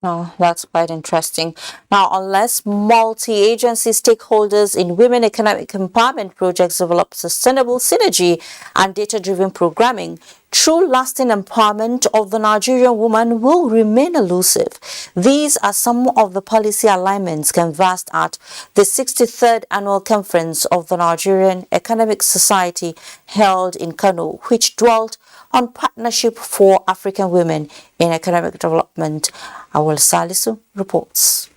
Oh, that's quite interesting. Now, unless multi-agency stakeholders in women economic empowerment projects develop sustainable synergy and data-driven programming, true lasting empowerment of the Nigerian woman will remain elusive. These are some of the policy alignments canvassed at the 63rd Annual Conference of the Nigerian Economic Society held in Kano, which dwelt on partnership for African women in economic development. Awal Salisu reports.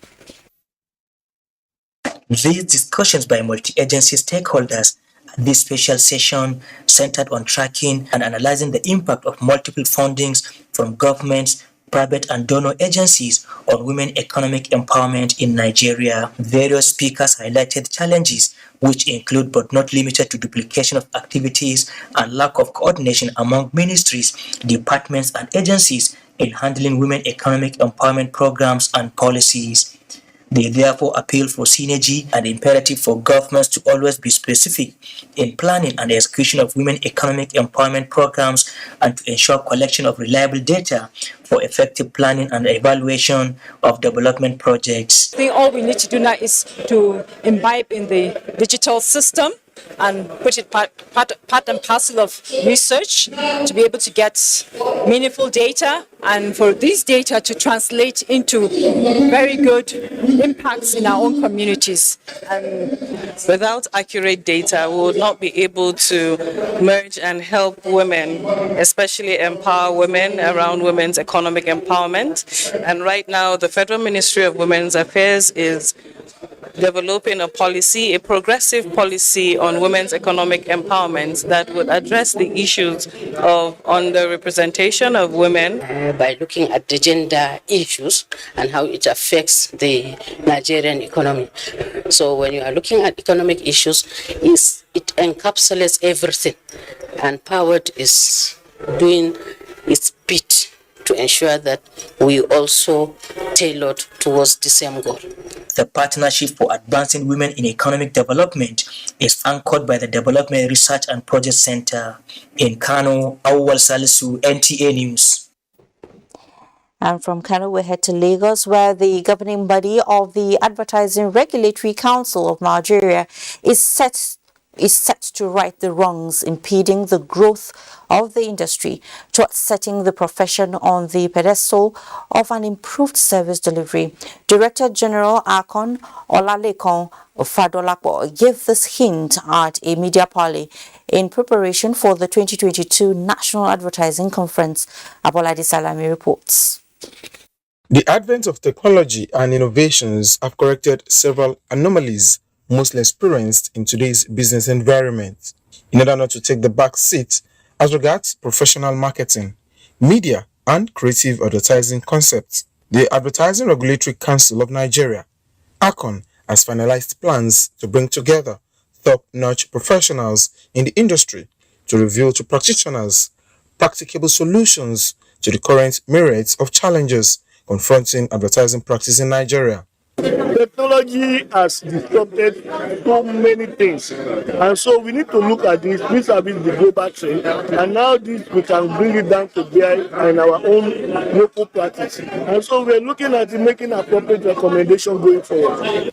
These discussions by multi-agency stakeholders at this special session centered on tracking and analyzing the impact of multiple fundings from governments, private and donor agencies on women economic empowerment in Nigeria. Various speakers highlighted challenges which include but not limited to duplication of activities and lack of coordination among ministries, departments and agencies in handling women economic empowerment programs and policies. They therefore appeal for synergy and imperative for governments to always be specific in planning and execution of women economic empowerment programs and to ensure collection of reliable data for effective planning and evaluation of development projects. I think all we need to do now is to imbibe in the digital system and put it part and parcel of research to be able to get meaningful data and for these data to translate into very good impacts in our own communities. And without accurate data, we will not be able to merge and help women, especially empower women around women's economic empowerment. And right now, the Federal Ministry of Women's Affairs is developing a policy, a progressive policy on women's economic empowerment that would address the issues of underrepresentation of women. By looking at the gender issues and how it affects the Nigerian economy. So when you are looking at economic issues, it encapsulates everything. And Powered is doing its bit to ensure that we also tailored towards the same goal. The Partnership for Advancing Women in Economic Development is anchored by the Development Research and Project Center in Kano. Awal Salisu, NTA News. And from Kano, we head to Lagos, where the governing body of the Advertising Regulatory Council of Nigeria is set to right the wrongs impeding the growth of the industry towards setting the profession on the pedestal of an improved service delivery. Director General ARCON Olalekan Fadolapo gave this hint at a media parley in preparation for the 2022 National Advertising Conference. Abolade Salami reports. The advent of technology and innovations have corrected several anomalies mostly experienced in today's business environment. In order not to take the back seat as regards professional marketing, media, and creative advertising concepts, the Advertising Regulatory Council of Nigeria, ARCON, has finalized plans to bring together top-notch professionals in the industry to reveal to practitioners practicable solutions to the current myriads of challenges confronting advertising practice in Nigeria. Technology has disrupted so many things, and so we need to look at this vis-a-vis the global trend, and now this we can bring it down to bear in our own local practice. And so we're looking at making appropriate recommendations going forward.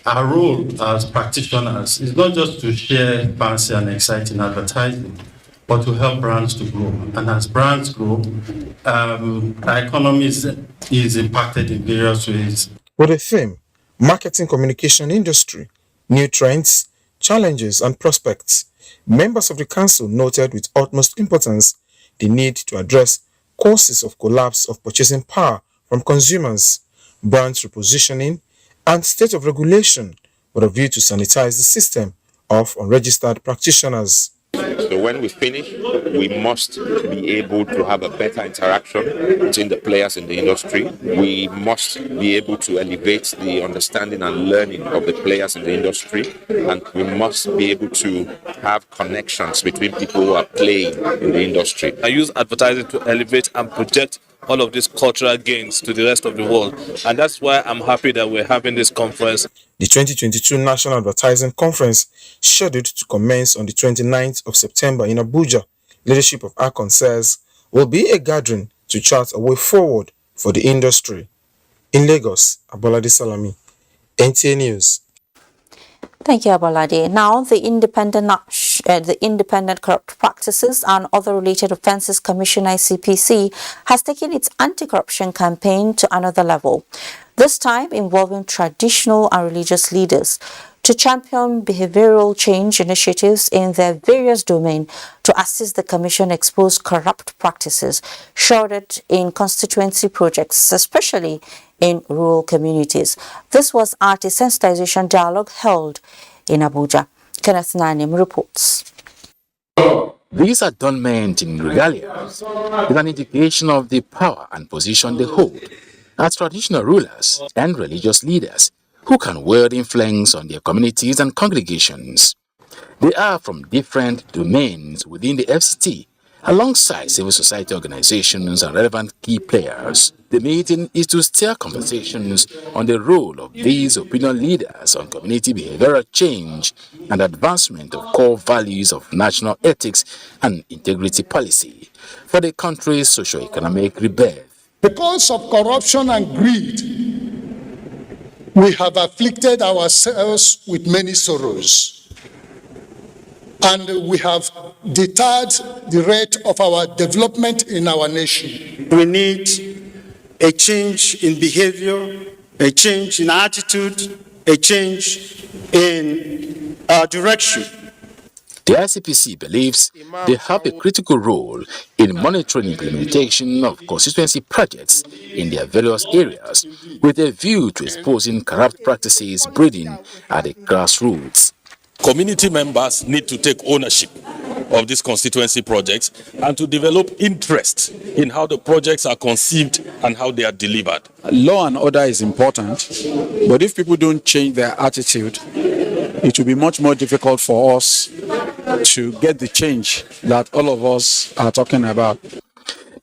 Our role as practitioners is not just to share fancy and exciting advertising, but to help brands to grow. And as brands grow, our economy is impacted in various ways. With the theme, Marketing Communication Industry, New Trends, Challenges and Prospects, members of the Council noted with utmost importance the need to address causes of collapse of purchasing power from consumers, brands repositioning, and state of regulation with a view to sanitize the system of unregistered practitioners. So when we finish, we must be able to have a better interaction between the players in the industry. We must be able to elevate the understanding and learning of the players in the industry, and we must be able to have connections between people who are playing in the industry. I use advertising to elevate and project all of these cultural gains to the rest of the world, and that's why I'm happy that we're having this conference. The 2022 National Advertising Conference, scheduled to commence on the 29th of September in Abuja, leadership of ARCON says, will be a gathering to chart a way forward for the industry. In Lagos, Abolade Salami, NTA News. Thank you, Abolade. Now, the Independent Corrupt Practices and Other Related Offences Commission ICPC has taken its anti-corruption campaign to another level, this time involving traditional and religious leaders to champion behavioral change initiatives in their various domains to assist the Commission expose corrupt practices shrouded in constituency projects, especially in rural communities. This was at a sensitization dialogue held in Abuja. Kenneth Nanim reports. These adornment in regalia is an indication of the power and position they hold as traditional rulers and religious leaders who can wield influence on their communities and congregations. They are from different domains within the FCT, alongside civil society organizations and relevant key players. The meeting is to steer conversations on the role of these opinion leaders on community behavioral change and advancement of core values of national ethics and integrity policy for the country's socio-economic rebirth. Because of corruption and greed, we have afflicted ourselves with many sorrows. And we have deterred the rate of our development in our nation. We need a change in behavior, a change in attitude, a change in our direction. The ICPC believes they have a critical role in monitoring implementation of constituency projects in their various areas with a view to exposing corrupt practices breeding at the grassroots. Community members need to take ownership of these constituency projects and to develop interest in how the projects are conceived and how they are delivered. Law and order is important, but if people don't change their attitude, it will be much more difficult for us to get the change that all of us are talking about.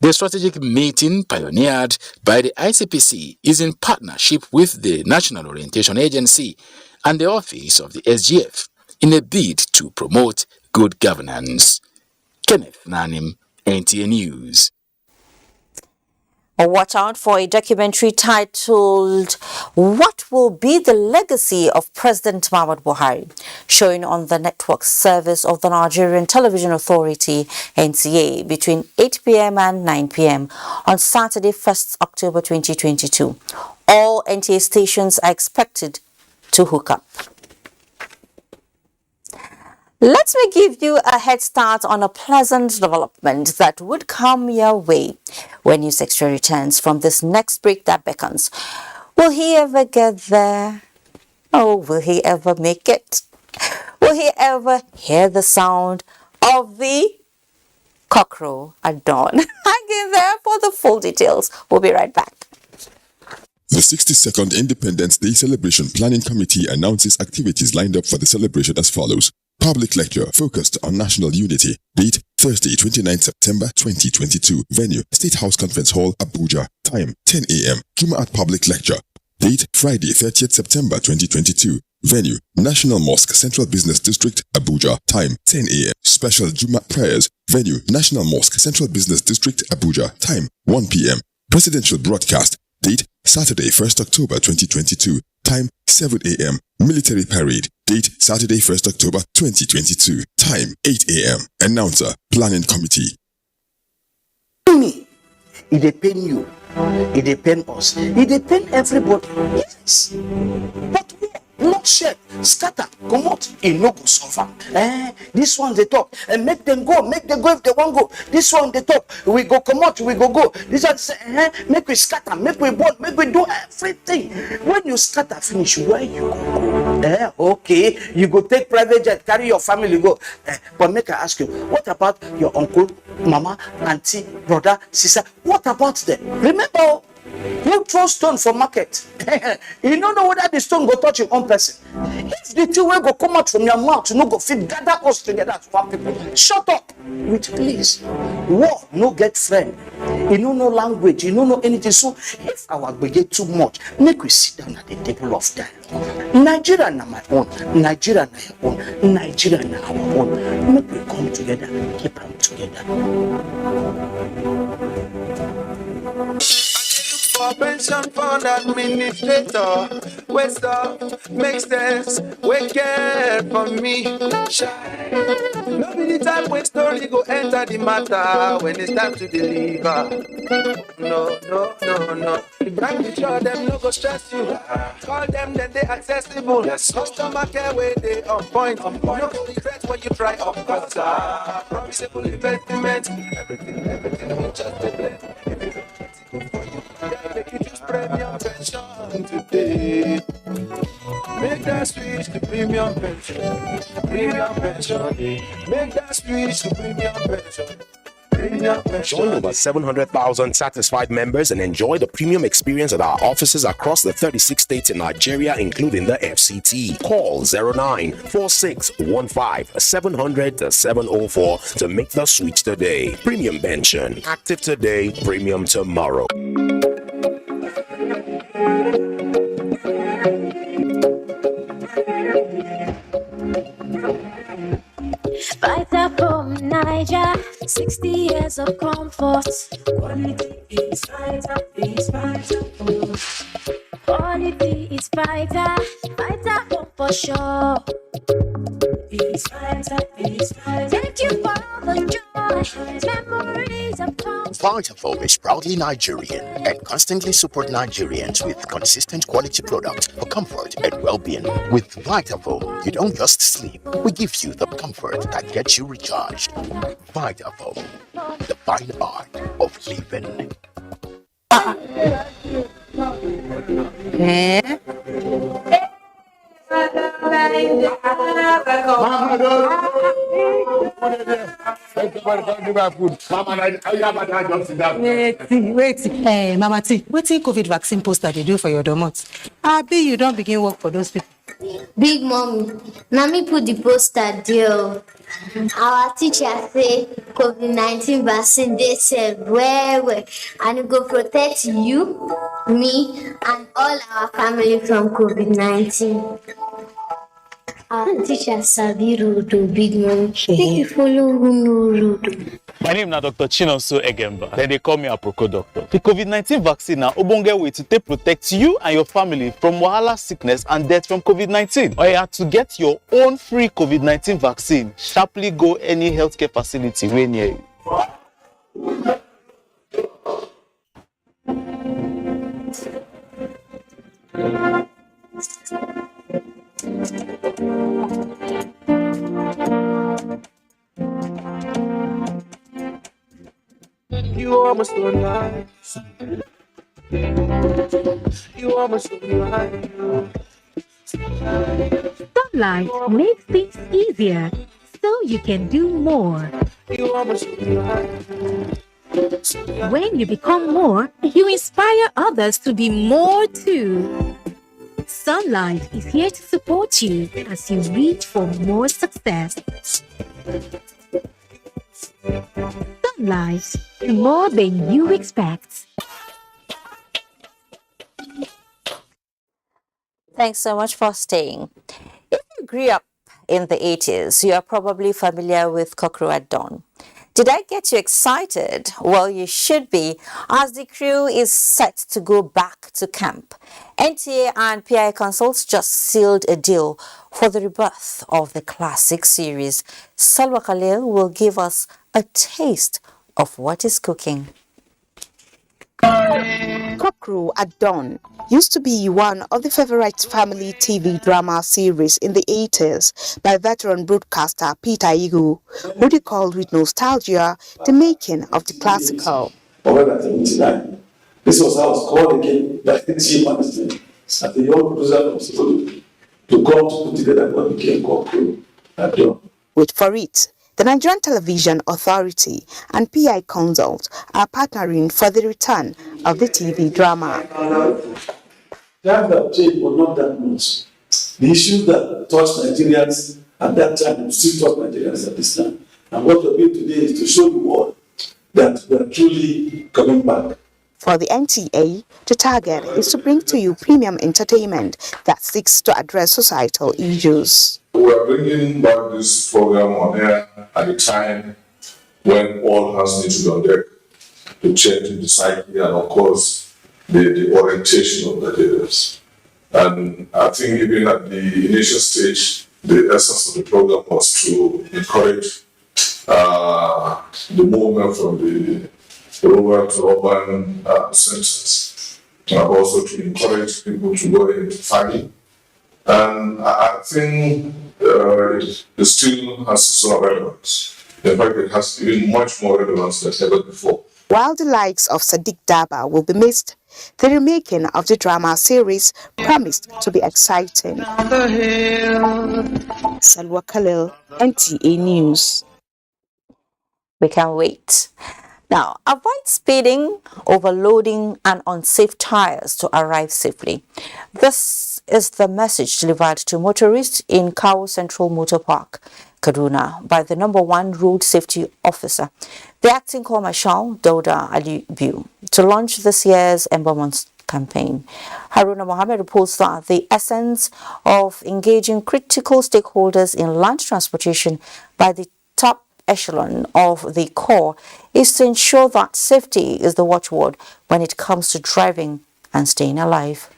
The The strategic meeting, pioneered by the ICPC, is in partnership with the National Orientation Agency and the Office of the SGF in a bid to promote good governance. Kenneth Nanim, NTA News. Watch out for a documentary titled "What Will Be the Legacy of President Muhammadu Buhari?" showing on the network service of the Nigerian Television Authority (NTA) between 8 p.m. and 9 p.m. on Saturday, 1st October 2022. All NTA stations are expected to hook up. Let me give you a head start on a pleasant development that would come your way when News Extra returns from this next break that beckons. Will he ever get there? Oh, will he ever make it? Will he ever hear the sound of the cockerel at dawn? Hang in there for the full details. We'll be right back. The 62nd Independence Day Celebration Planning Committee announces activities lined up for the celebration as follows. Public lecture focused on national unity. Date Thursday, 29 September 2022. Venue State House Conference Hall, Abuja. Time 10 a.m. Jumu'at public lecture. Date Friday, 30th September 2022. Venue National Mosque, Central Business District, Abuja. Time 10 a.m. Special Jumu'at prayers. Venue National Mosque, Central Business District, Abuja. Time 1 p.m. Presidential broadcast. Date Saturday, 1st October 2022. Time 7 a.m. Military parade. Date Saturday, 1st October 2022. Time 8 a.m. Announcer Planning Committee. Me, it depend you. It depend us. It depend everybody. Yes. But not share, scatter, come out, it no go suffer. This one they talk, and make them go if they want go. This one they talk, we go come out, we go. This one say, make we scatter, make we burn, make we do everything. When you scatter finish, where you go? Okay, you go take private jet, carry your family go. But make I ask you, what about your uncle, mama, auntie, brother, sister? What about them? Remember, who throw stone for market? You don't know whether the stone go touch your own person. If the two will go come out from your mouth, you no go fit gather us together as one people. Shut up with please. War no get friend. You don't know language. You don't know anything. So if our get too much, make we sit down at the table of dialogue. Nigeria na my own. Nigeria na your own. Nigeria na our own. Make we come together and keep them together. For pension fund administrator, we stop, make sense, we care for me. No be the time when story go enter the matter when it's time to deliver. No. The brand you show them no go stress you. Call them then they accessible. Yes. Customer care where they on point. No go regret when you try up faster. Promisable investment, everything will just be blend. Make you choose premium pension today. Make that switch to premium pension. Premium pension. Make that switch to premium pension. Join over 700,000 satisfied members and enjoy the premium experience at our offices across the 36 states in Nigeria, including the FCT. Call 094615-700-704 to make the switch today. Premium pension. Active today, premium tomorrow. Vita Niger, 60 years of comfort. Quality is Vita, Quality is Vita for sure. Thank you for the joy, memories of comfort. Vitafoam is proudly Nigerian and constantly support Nigerians with consistent quality products for comfort and well-being. With Vitafoam, you don't just sleep. We give you the comfort that gets you recharged. Vitafoam, the fine art of living. Wait. Mama T, wetin COVID vaccine poster they do for your domots? Abi you don't begin work for those people. Big mommy, na me put the poster there. Our teacher say COVID-19 vaccine dey safe well and it go protect you, me and all our family from COVID-19. Our teacher sabi road o, big mommy. Make you follow who know road. My name is Dr. Chinonso Egemba. Then they call me Aproko Doctor. The COVID-19 vaccine na ogbonge way to take protect you and your family from wahala, sickness and death from COVID-19. Or you have to get your own free COVID-19 vaccine. Sharply go any healthcare facility wey near you. You are my sunlight. You are my sunlight. Sunlight makes things easier, so you can do more. You are my sunlight. When you become more, you inspire others to be more too. Sunlight is here to support you as you reach for more success. Sunlight, more than you expect. Thanks so much for staying. If you grew up in the 80s, you are probably familiar with Cockroach at Dawn. Did I get you excited? Well, you should be, as the crew is set to go back to camp. NTA and PI Consults just sealed a deal for the rebirth of the classic series. Salwa Khalil will give us a taste of what is cooking. Cockroach at Dawn used to be one of the favorite family TV drama series in the 80s by veteran broadcaster Peter Igu, who recalled with nostalgia the making of the classical. This was how I was called again by the chief management as the young producer of Studio to come to put together what became Cockroach at Dawn. With for it, the Nigerian Television Authority and PI Consult are partnering for the return of the TV drama. Times have changed, but not that much. The issues that touch Nigerians at that time will still touch Nigerians at this time. And what we're doing today is to show the world that we are truly coming back. For the NTA, the target is to bring to you premium entertainment that seeks to address societal issues. We are bringing back this program on air at a time when all hands need to be on deck to change the psyche and, of course, the orientation of the leaders. And I think even at the initial stage, the essence of the program was to encourage the movement from the rural to urban centers, and also to encourage people to go into farming. And I think it still has some relevance. In fact, it has even much more relevance than ever before. While the likes of Sadiq Daba will be missed, the remaking of the drama series promised to be exciting. Salwa Khalil, NTA News. We can't wait. Now, avoid speeding, overloading, and unsafe tires to arrive safely. This is the message delivered to motorists in Kawo Central Motor Park, Kaduna, by the #1 road safety officer, the acting Commarshal Dauda Ali Biu, to launch this year's Ember Month campaign. Haruna Mohammed reports that the essence of engaging critical stakeholders in land transportation by the top echelon of the Corps is to ensure that safety is the watchword when it comes to driving and staying alive.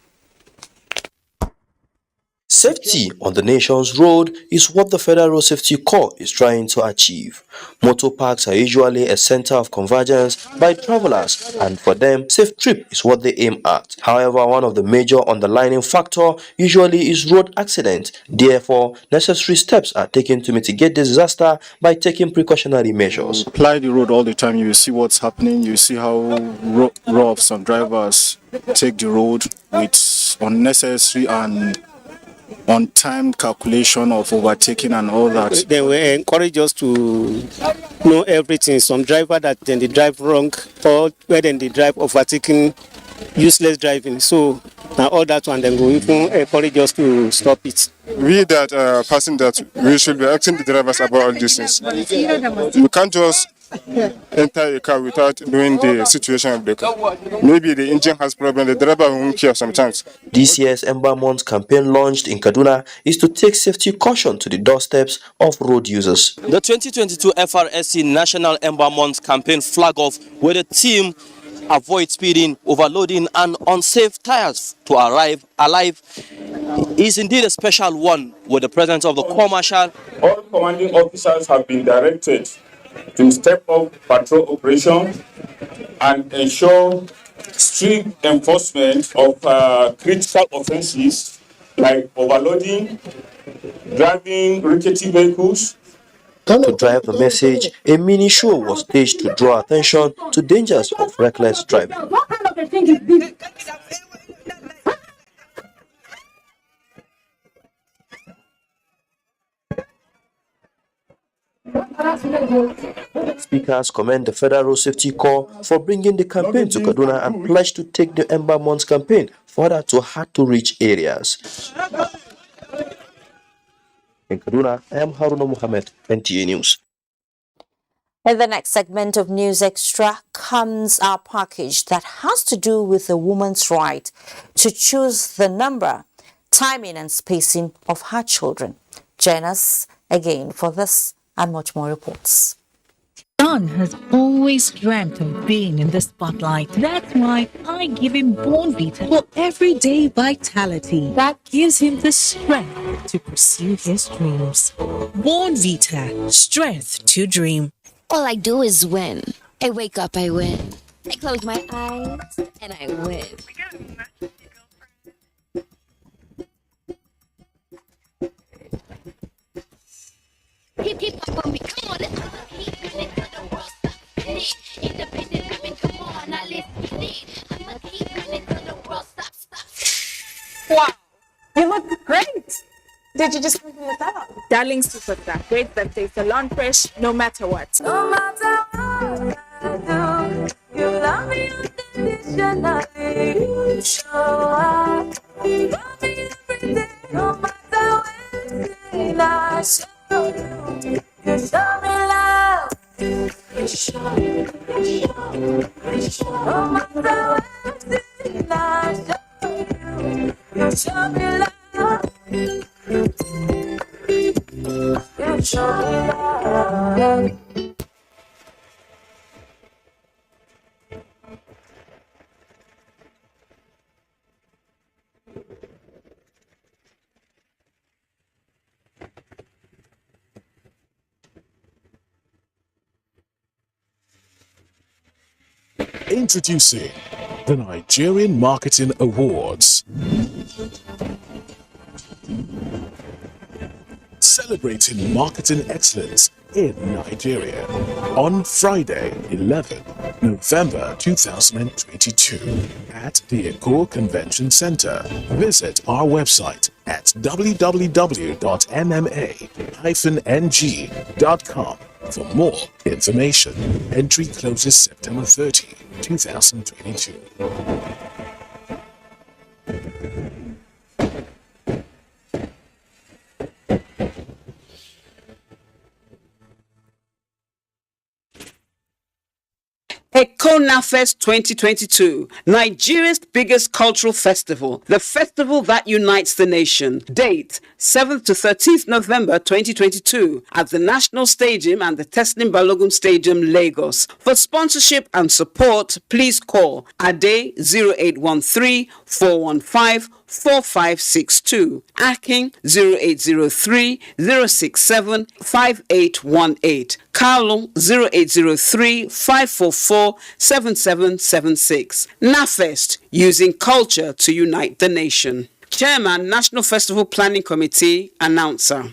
Safety on the nation's road is what the Federal Road Safety Corps is trying to achieve. Motor parks are usually a center of convergence by travelers, and for them, safe trip is what they aim at. However, one of the major underlying factor usually is road accident. Therefore, necessary steps are taken to mitigate disaster by taking precautionary measures. Apply the road all the time, you will see what's happening. You see how rough some drivers take the road with unnecessary and on-time calculation of overtaking and all that. They will encourage us to know everything. Some driver that then they drive wrong, or where then they drive overtaking useless driving. So now all that one, then go even encourage us to stop it. We that passing that, we should be asking the drivers about all these things. We can't just enter a car without doing the situation of the car. Maybe the engine has problem, the driver won't care sometimes. This year's Ember Month campaign launched in Kaduna is to take safety caution to the doorsteps of road users. The 2022 FRSC National Ember Month campaign flag off with a theme avoid speeding, overloading and unsafe tires to arrive alive is indeed a special one with the presence of the Corps Marshal. All commanding officers have been directed to step up patrol operation and ensure strict enforcement of critical offenses like overloading, driving rickety vehicles. To drive the message, a mini show was staged to draw attention to dangers of reckless driving. What kind of a thing is this? Speakers commend the Federal Road Safety Corps for bringing the campaign to Kaduna and pledged to take the Ember Month campaign further to hard-to-reach areas. In Kaduna, I am Haruna Mohammed, NTA News. In the next segment of News Extra comes our package that has to do with a woman's right to choose the number, timing and spacing of her children. Join us again for this and much more reports. Don has always dreamt of being in the spotlight. That's why I give him Bornvita for everyday vitality that gives him the strength to pursue his dreams. Bornvita, strength to dream. All I do is win. I wake up, I win. I close my eyes, and I win. Keep up on me, come on, let's keep it to the world, stop it. Independent women, come on, now let's get it. I'ma keep it to the world, stop. Wow, you look great. Did you just clean it up? Darling Superstar, great that takes a long fresh no matter what. No matter what I do, you love me unconditionally. You show up, you love me every day, no matter when I show you. You show me love. You show me, no matter when I show you. You show me love. You show me love. Introducing the Nigerian Marketing Awards. Celebrating marketing excellence in Nigeria on Friday, 11 November 2022 at the Eko Convention Center. Visit our website at www.mma-ng.com for more information. Entry closes September 30, 2022. Fest 2022, Nigeria's biggest cultural festival, the festival that unites the nation. Date, 7th to 13th November 2022 at the National Stadium and the Teslim Balogun Stadium, Lagos. For sponsorship and support, please call Ade 0813 415 4562, ARCON 0803 067 5818, Carlo 0803 544 7776. NAFEST, using culture to unite the nation. Chairman, National Festival Planning Committee, announcer.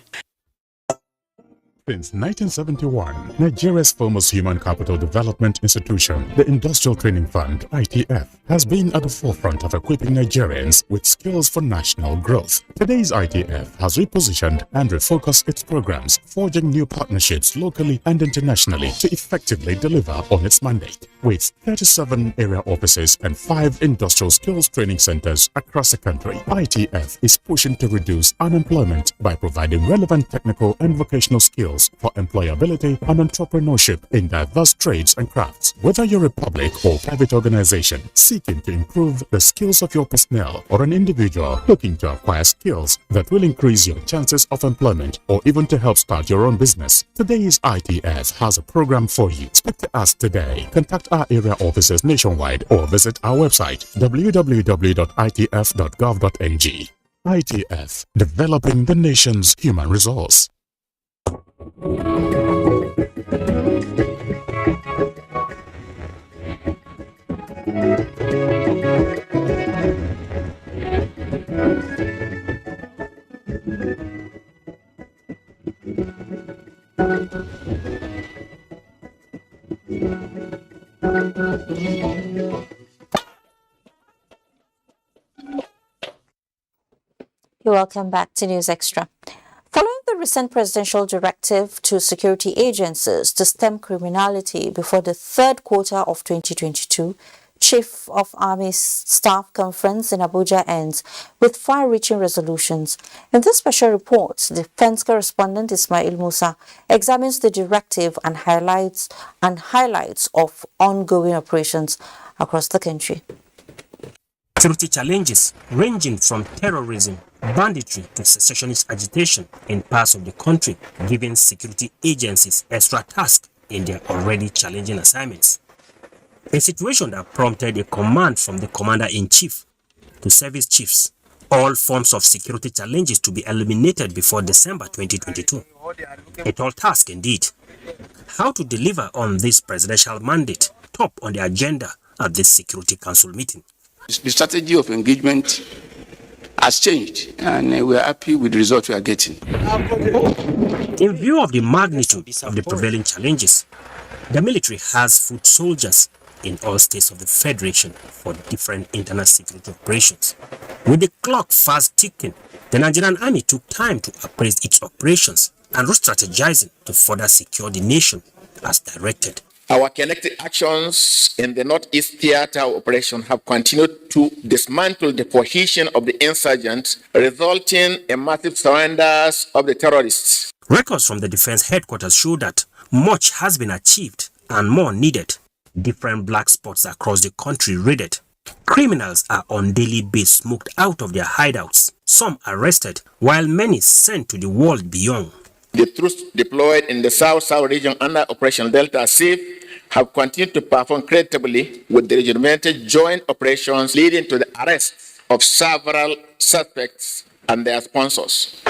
Since 1971, Nigeria's foremost human capital development institution, the Industrial Training Fund, ITF, has been at the forefront of equipping Nigerians with skills for national growth. Today's ITF has repositioned and refocused its programs, forging new partnerships locally and internationally to effectively deliver on its mandate. with 37 area offices and 5 industrial skills training centers across the country. ITF is pushing to reduce unemployment by providing relevant technical and vocational skills for employability and entrepreneurship in diverse trades and crafts. Whether you're a public or private organization seeking to improve the skills of your personnel or an individual looking to acquire skills that will increase your chances of employment or even to help start your own business, today's ITF has a program for you. Speak to us today. Contact our area offices nationwide or visit our website www.itf.gov.ng. ITF, developing the nation's human resource. You're welcome back to News Extra. Following the recent presidential directive to security agencies to stem criminality before the third quarter of 2022, Chief of Army Staff Conference in Abuja ends with far-reaching resolutions. In this special report, Defense Correspondent Ismail Musa examines the directive and highlights of ongoing operations across the country. Security challenges ranging from terrorism, banditry to secessionist agitation in parts of the country, giving security agencies extra tasks in their already challenging assignments. A situation that prompted a command from the Commander-in-Chief to service chiefs, all forms of security challenges to be eliminated before December 2022. A tall task indeed. How to deliver on this presidential mandate, top on the agenda at this Security Council meeting. The strategy of engagement has changed, and we are happy with the results we are getting. In view of the magnitude of the prevailing challenges, the military has foot soldiers in all states of the Federation for different internal security operations. With the clock fast ticking, the Nigerian Army took time to appraise its operations and re-strategizing to further secure the nation as directed. Our collective actions in the Northeast Theater operation have continued to dismantle the cohesion of the insurgents, resulting in massive surrenders of the terrorists. Records from the defense headquarters show that much has been achieved and more needed. Different black spots across the country raided. Criminals are on daily basis smoked out of their hideouts, some arrested, while many sent to the world beyond. The troops deployed in the South-South region under Operation Delta Safe have continued to perform creditably with the regimented joint operations leading to the arrest of several suspects and their sponsors.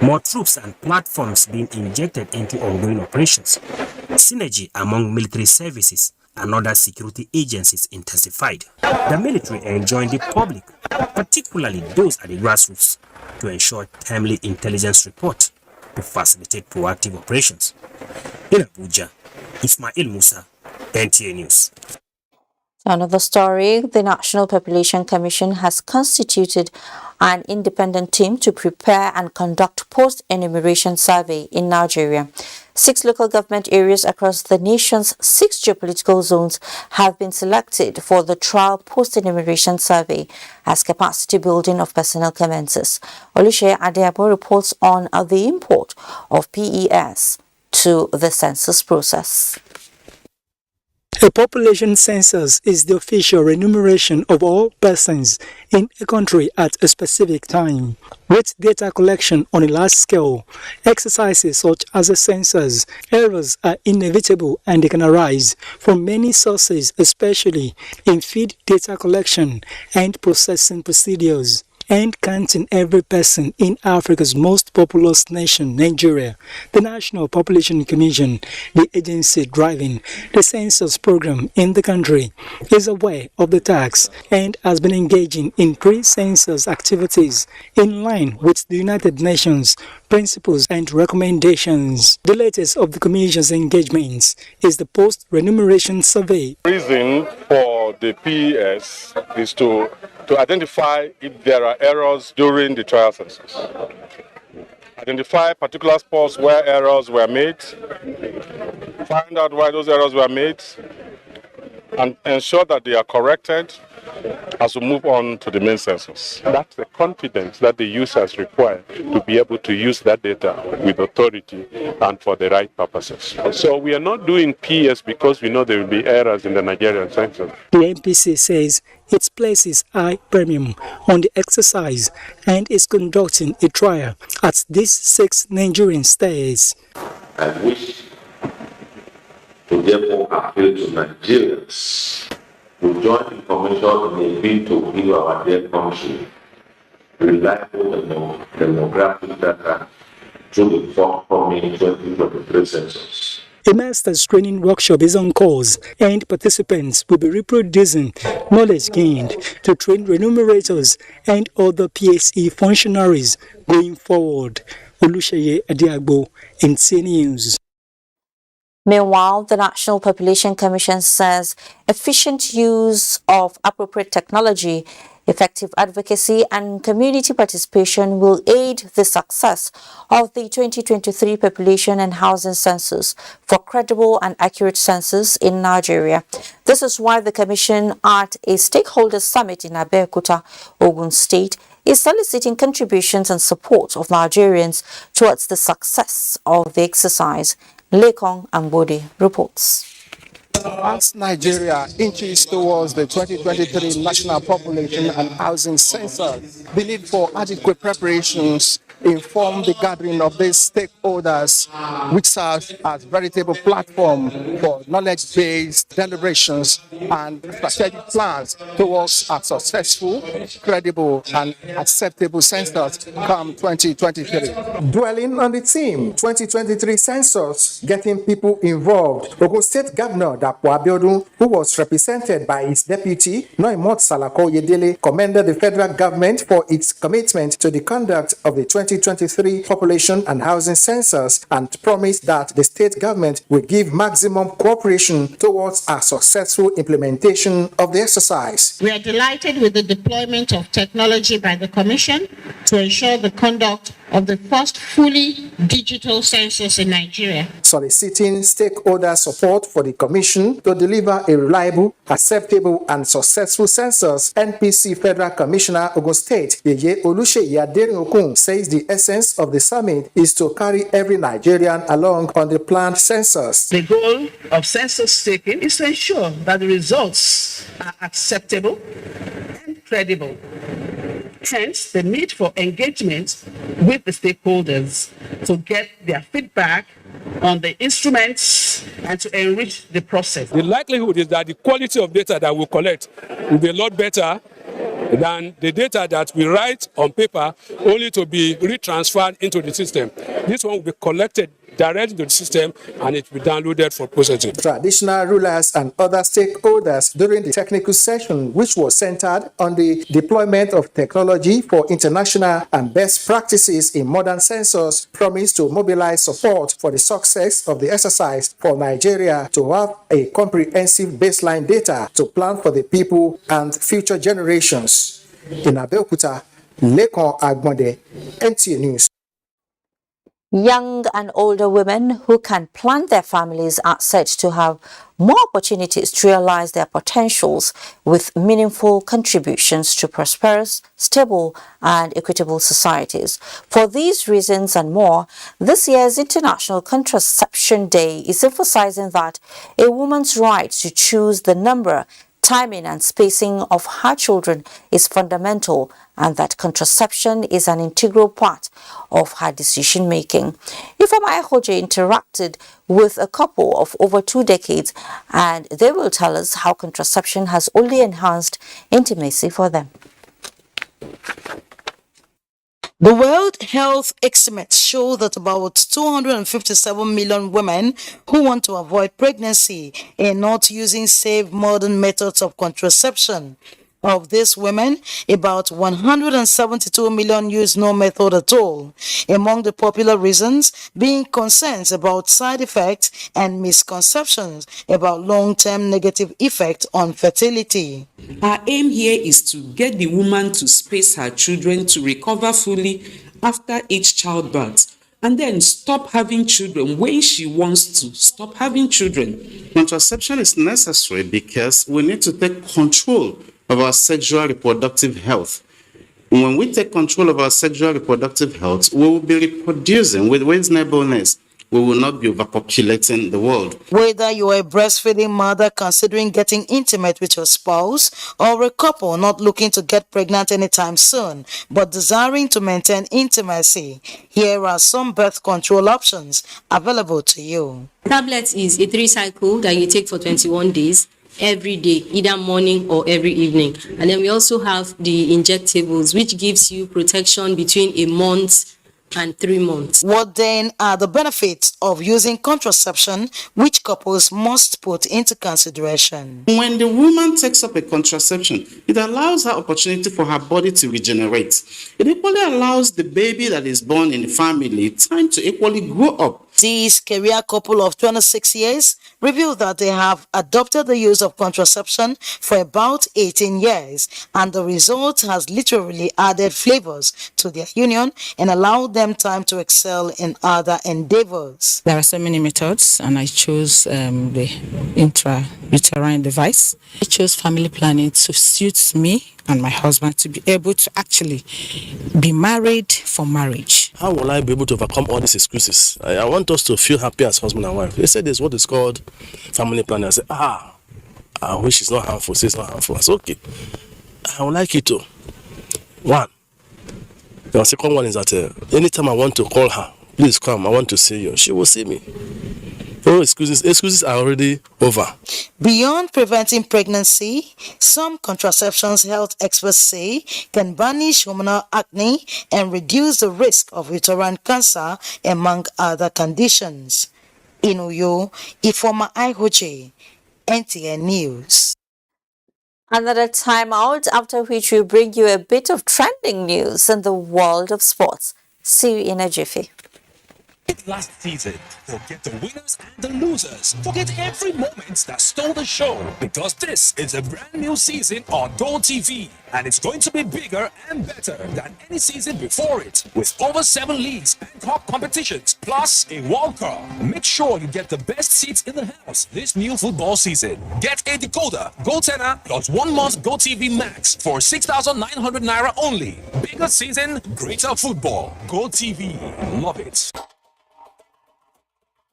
More troops and platforms being injected into ongoing operations. Synergy among military services and other security agencies intensified. The military enjoined the public, particularly those at the grassroots, to ensure timely intelligence report to facilitate proactive operations. In Abuja, Ismail Musa, NTA News. Another story, the National Population Commission has constituted an independent team to prepare and conduct post-enumeration survey in Nigeria. 6 local government areas across the nation's 6 geopolitical zones have been selected for the trial post-enumeration survey as capacity building of personnel commences. Olushe Adeabo reports on the import of PES to the census process. A population census is the official enumeration of all persons in a country at a specific time. With data collection on a large scale, exercises such as a census, errors are inevitable and they can arise from many sources, especially in feed data collection and processing procedures. And counting every person in Africa's most populous nation, Nigeria, the National Population Commission, the agency driving the census program in the country, is aware of the task and has been engaging in pre-census activities in line with the United Nations principles and recommendations. The latest of the Commission's engagements is the post-remuneration survey. The reason for the PES is to identify if there are errors during the trial census. Identify particular spots where errors were made, find out why those errors were made, and ensure that they are corrected as we move on to the main census. That's the confidence that the users require to be able to use that data with authority and for the right purposes. So we are not doing PS because we know there will be errors in the Nigerian census. The NPC says it places high premium on the exercise and is conducting a trial at these 6 Nigerian states. I wish to therefore appeal to Nigerians to join the Commission in a bid to give our dear country reliable demographic data through the forthcoming 2023 census. A master's training workshop is on course, and participants will be reproducing knowledge gained to train remunerators and other PSE functionaries going forward. Olusheye Adiagbo, NTA News. Meanwhile, the National Population Commission says efficient use of appropriate technology, effective advocacy and community participation will aid the success of the 2023 Population and Housing Census for credible and accurate census in Nigeria. This is why the Commission at a stakeholders summit in Abuja, Ogun State, is soliciting contributions and support of Nigerians towards the success of the exercise. Lekong Ambode reports. As Nigeria inches towards the 2023 National Population and Housing Census, the need for adequate preparations inform the gathering of these stakeholders, which serve as veritable platform for knowledge-based deliberations and strategic plans towards a successful, credible, and acceptable census come 2023. Dwelling on the theme 2023 census, getting people involved, Ogun State Governor Dapo Abiodun, who was represented by his deputy Noimot Salako Yedele, commended the federal government for its commitment to the conduct of the 2023 Population and Housing Census and promised that the state government will give maximum cooperation towards a successful implementation of the exercise. We are delighted with the deployment of technology by the Commission to ensure the conduct of the first fully digital census in Nigeria. Soliciting stakeholder support for the Commission to deliver a reliable, acceptable, and successful census, NPC Federal Commissioner Ogun State, Yeye Olusheye Aderinokun, says the essence of the summit is to carry every Nigerian along on the planned census. The goal of census taking is to ensure that the results are acceptable and credible. Hence, the need for engagement with the stakeholders to get their feedback on the instruments and to enrich the process. The likelihood is that the quality of data that we collect will be a lot better than the data that we write on paper only to be retransferred into the system. This one will be collected directly to the system and it will be downloaded for processing. Traditional rulers and other stakeholders during the technical session, which was centered on the deployment of technology for international and best practices in modern census, promised to mobilize support for the success of the exercise for Nigeria to have a comprehensive baseline data to plan for the people and future generations. In Abeokuta, Lekon Agbonde, NTA News. Young and older women who can plan their families are said to have more opportunities to realize their potentials with meaningful contributions to prosperous, stable, and equitable societies. For these reasons and more, this year's International Contraception Day is emphasizing that a woman's right to choose the number, timing and spacing of her children is fundamental and that contraception is an integral part of her decision-making. Ifeoma Ehoje interacted with a couple of over 2 decades and they will tell us how contraception has only enhanced intimacy for them. The World Health estimates show that about 257 million women who want to avoid pregnancy are not using safe modern methods of contraception. Of these women, about 172 million use no method at all, among the popular reasons being concerns about side effects and misconceptions about long-term negative effect on fertility. Our aim here is to get the woman to space her children to recover fully after each childbirth, and then stop having children when she wants to stop having children. Contraception is necessary because we need to take control of our sexual reproductive health. When we take control of our sexual reproductive health, we will be reproducing with reasonableness. We will not be overpopulating the world. Whether you are a breastfeeding mother considering getting intimate with your spouse, or a couple not looking to get pregnant anytime soon, but desiring to maintain intimacy, here are some birth control options available to you. Tablet is a 3-cycle that you take for 21 days. Every day, either morning or every evening. And then we also have the injectables, which gives you protection between a month and 3 months. What then are the benefits of using contraception, which couples must put into consideration? When the woman takes up a contraception, it allows her opportunity for her body to regenerate. It equally allows the baby that is born in the family time to equally grow up. This career couple of 26 years revealed that they have adopted the use of contraception for about 18 years, and the result has literally added flavors to their union and allowed them time to excel in other endeavors. There are so many methods, and I chose the intrauterine device. I chose family planning to suit me and my husband to be able to actually be married for marriage. How will I be able to overcome all these excuses? I want us to feel happy as husband and wife. They said there's what is called family planning. I said, I wish it's not harmful. Say it's not harmful. I said, okay. I would like you to. One. The second one is that anytime I want to call her, please come, I want to see you, she will see me. Oh, excuses are already over. Beyond preventing pregnancy, some contraceptions health experts say can banish hormonal acne and reduce the risk of uterine cancer, among other conditions. In Uyo, Ifoma Ihoje, NTA News. Another time out, after which we bring you a bit of trending news in the world of sports. See you in a jiffy. Last season, forget the winners and the losers. Forget every moment that stole the show, because this is a brand new season on Go TV, and it's going to be bigger and better than any season before it, with over 7 leagues and cup competitions, plus a World Cup. Make sure you get the best seats in the house this new football season. Get a decoder, Go Tenor, plus 1 month Go TV Max for 6,900 Naira only. Bigger season, greater football. Go TV. Love it.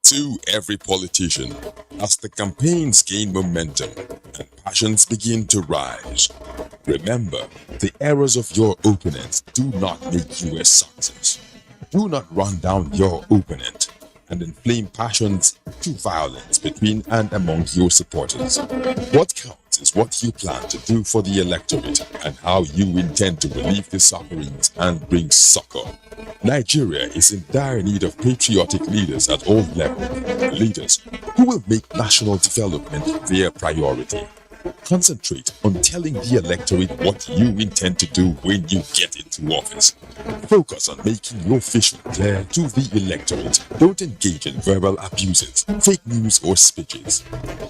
To every politician, as the campaigns gain momentum and passions begin to rise, remember, the errors of your opponents do not make you a success. Do not run down your opponent and inflame passions to violence between and among your supporters. What counts is what you plan to do for the electorate and how you intend to relieve the sufferings and bring succor. Nigeria is in dire need of patriotic leaders at all levels, leaders who will make national development their priority. Concentrate on telling the electorate what you intend to do when you get into office. Focus on making your vision clear to the electorate. Don't engage in verbal abuses, fake news or speeches.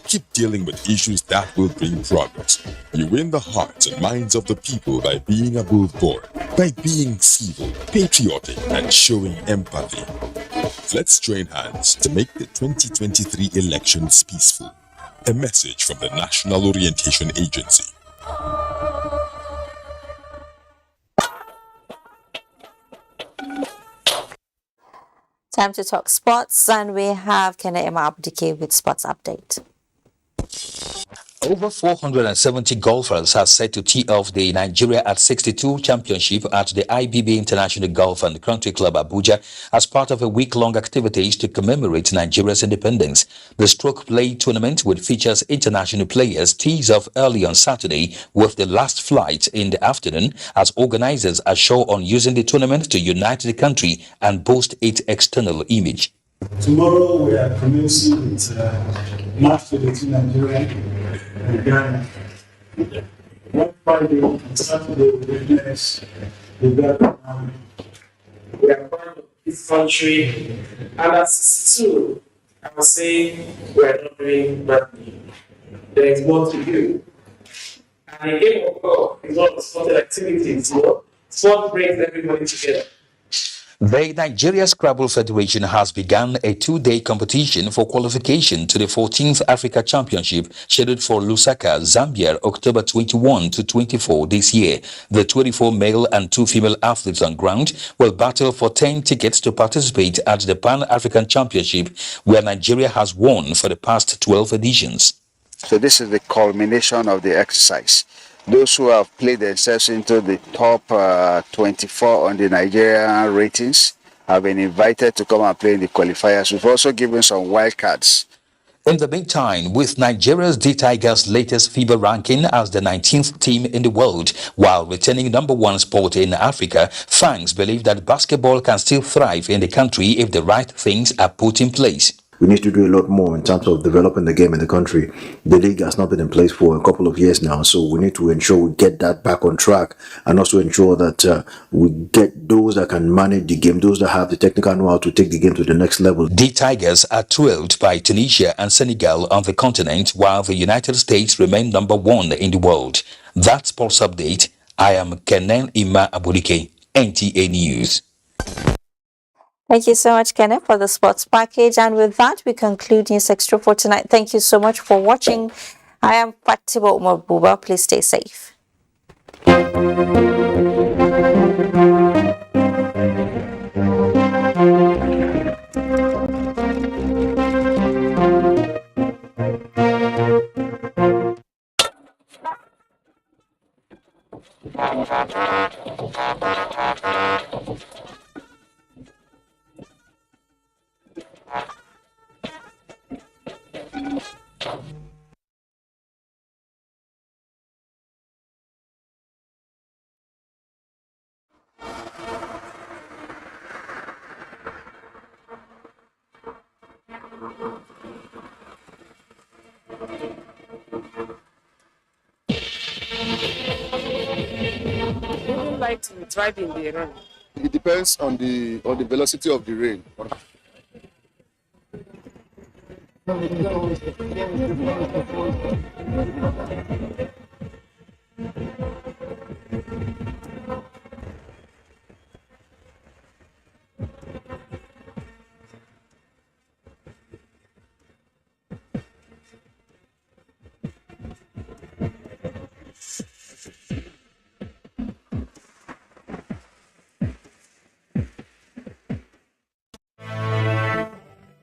Keep dealing with issues that will bring progress. You win the hearts and minds of the people by being above board, by being civil, patriotic, and showing empathy. Let's join hands to make the 2023 elections peaceful. A message from the National Orientation Agency. Time to talk sports, and we have Kenema Abdike with Sports Update. Over 470 golfers are set to tee off the Nigeria at 62 championship at the IBB International Golf and Country Club Abuja as part of a week-long activities to commemorate Nigeria's independence. The stroke play tournament, which features international players, tees off early on Saturday with the last flight in the afternoon, as organizers are sure on using the tournament to unite the country and boost its external image. Tomorrow we are commencing with match for between Nigeria and Ghana. One Friday and Saturday we witness the Ghana. We are part of this country, and at 62, I would say we are not doing badly. There is more to do. And the game of golf is one of the sporting activities, Sport brings everybody together. The Nigeria Scrabble Federation has begun a 2-day competition for qualification to the 14th Africa Championship scheduled for Lusaka, Zambia, October 21 to 24 this year. The 24 male and 2 female athletes on ground will battle for 10 tickets to participate at the Pan-African Championship, where Nigeria has won for the past 12 editions. So this is the culmination of the exercise. Those who have played themselves into the top 24 on the Nigerian ratings have been invited to come and play in the qualifiers. We've also given some wild cards. In the meantime, with Nigeria's D Tigers' latest FIBA ranking as the 19th team in the world, while returning #1 sport in Africa, fans believe that basketball can still thrive in the country if the right things are put in place. We need to do a lot more in terms of developing the game in the country. The league has not been in place for a couple of years now, so we need to ensure we get that back on track and also ensure that we get those that can manage the game, those that have the technical know-how to take the game to the next level. The Tigers are trailed by Tunisia and Senegal on the continent, while the United States remain #1 in the world. That's Sports Update. I am Kenan Ima Abulike, NTA News. Thank you so much, Kenneth, for the sports package. And with that, we conclude News Extra for tonight. Thank you so much for watching. I am Fatima Umar Buba. Please stay safe. Like to drive in the rain? It depends on the velocity of the rain.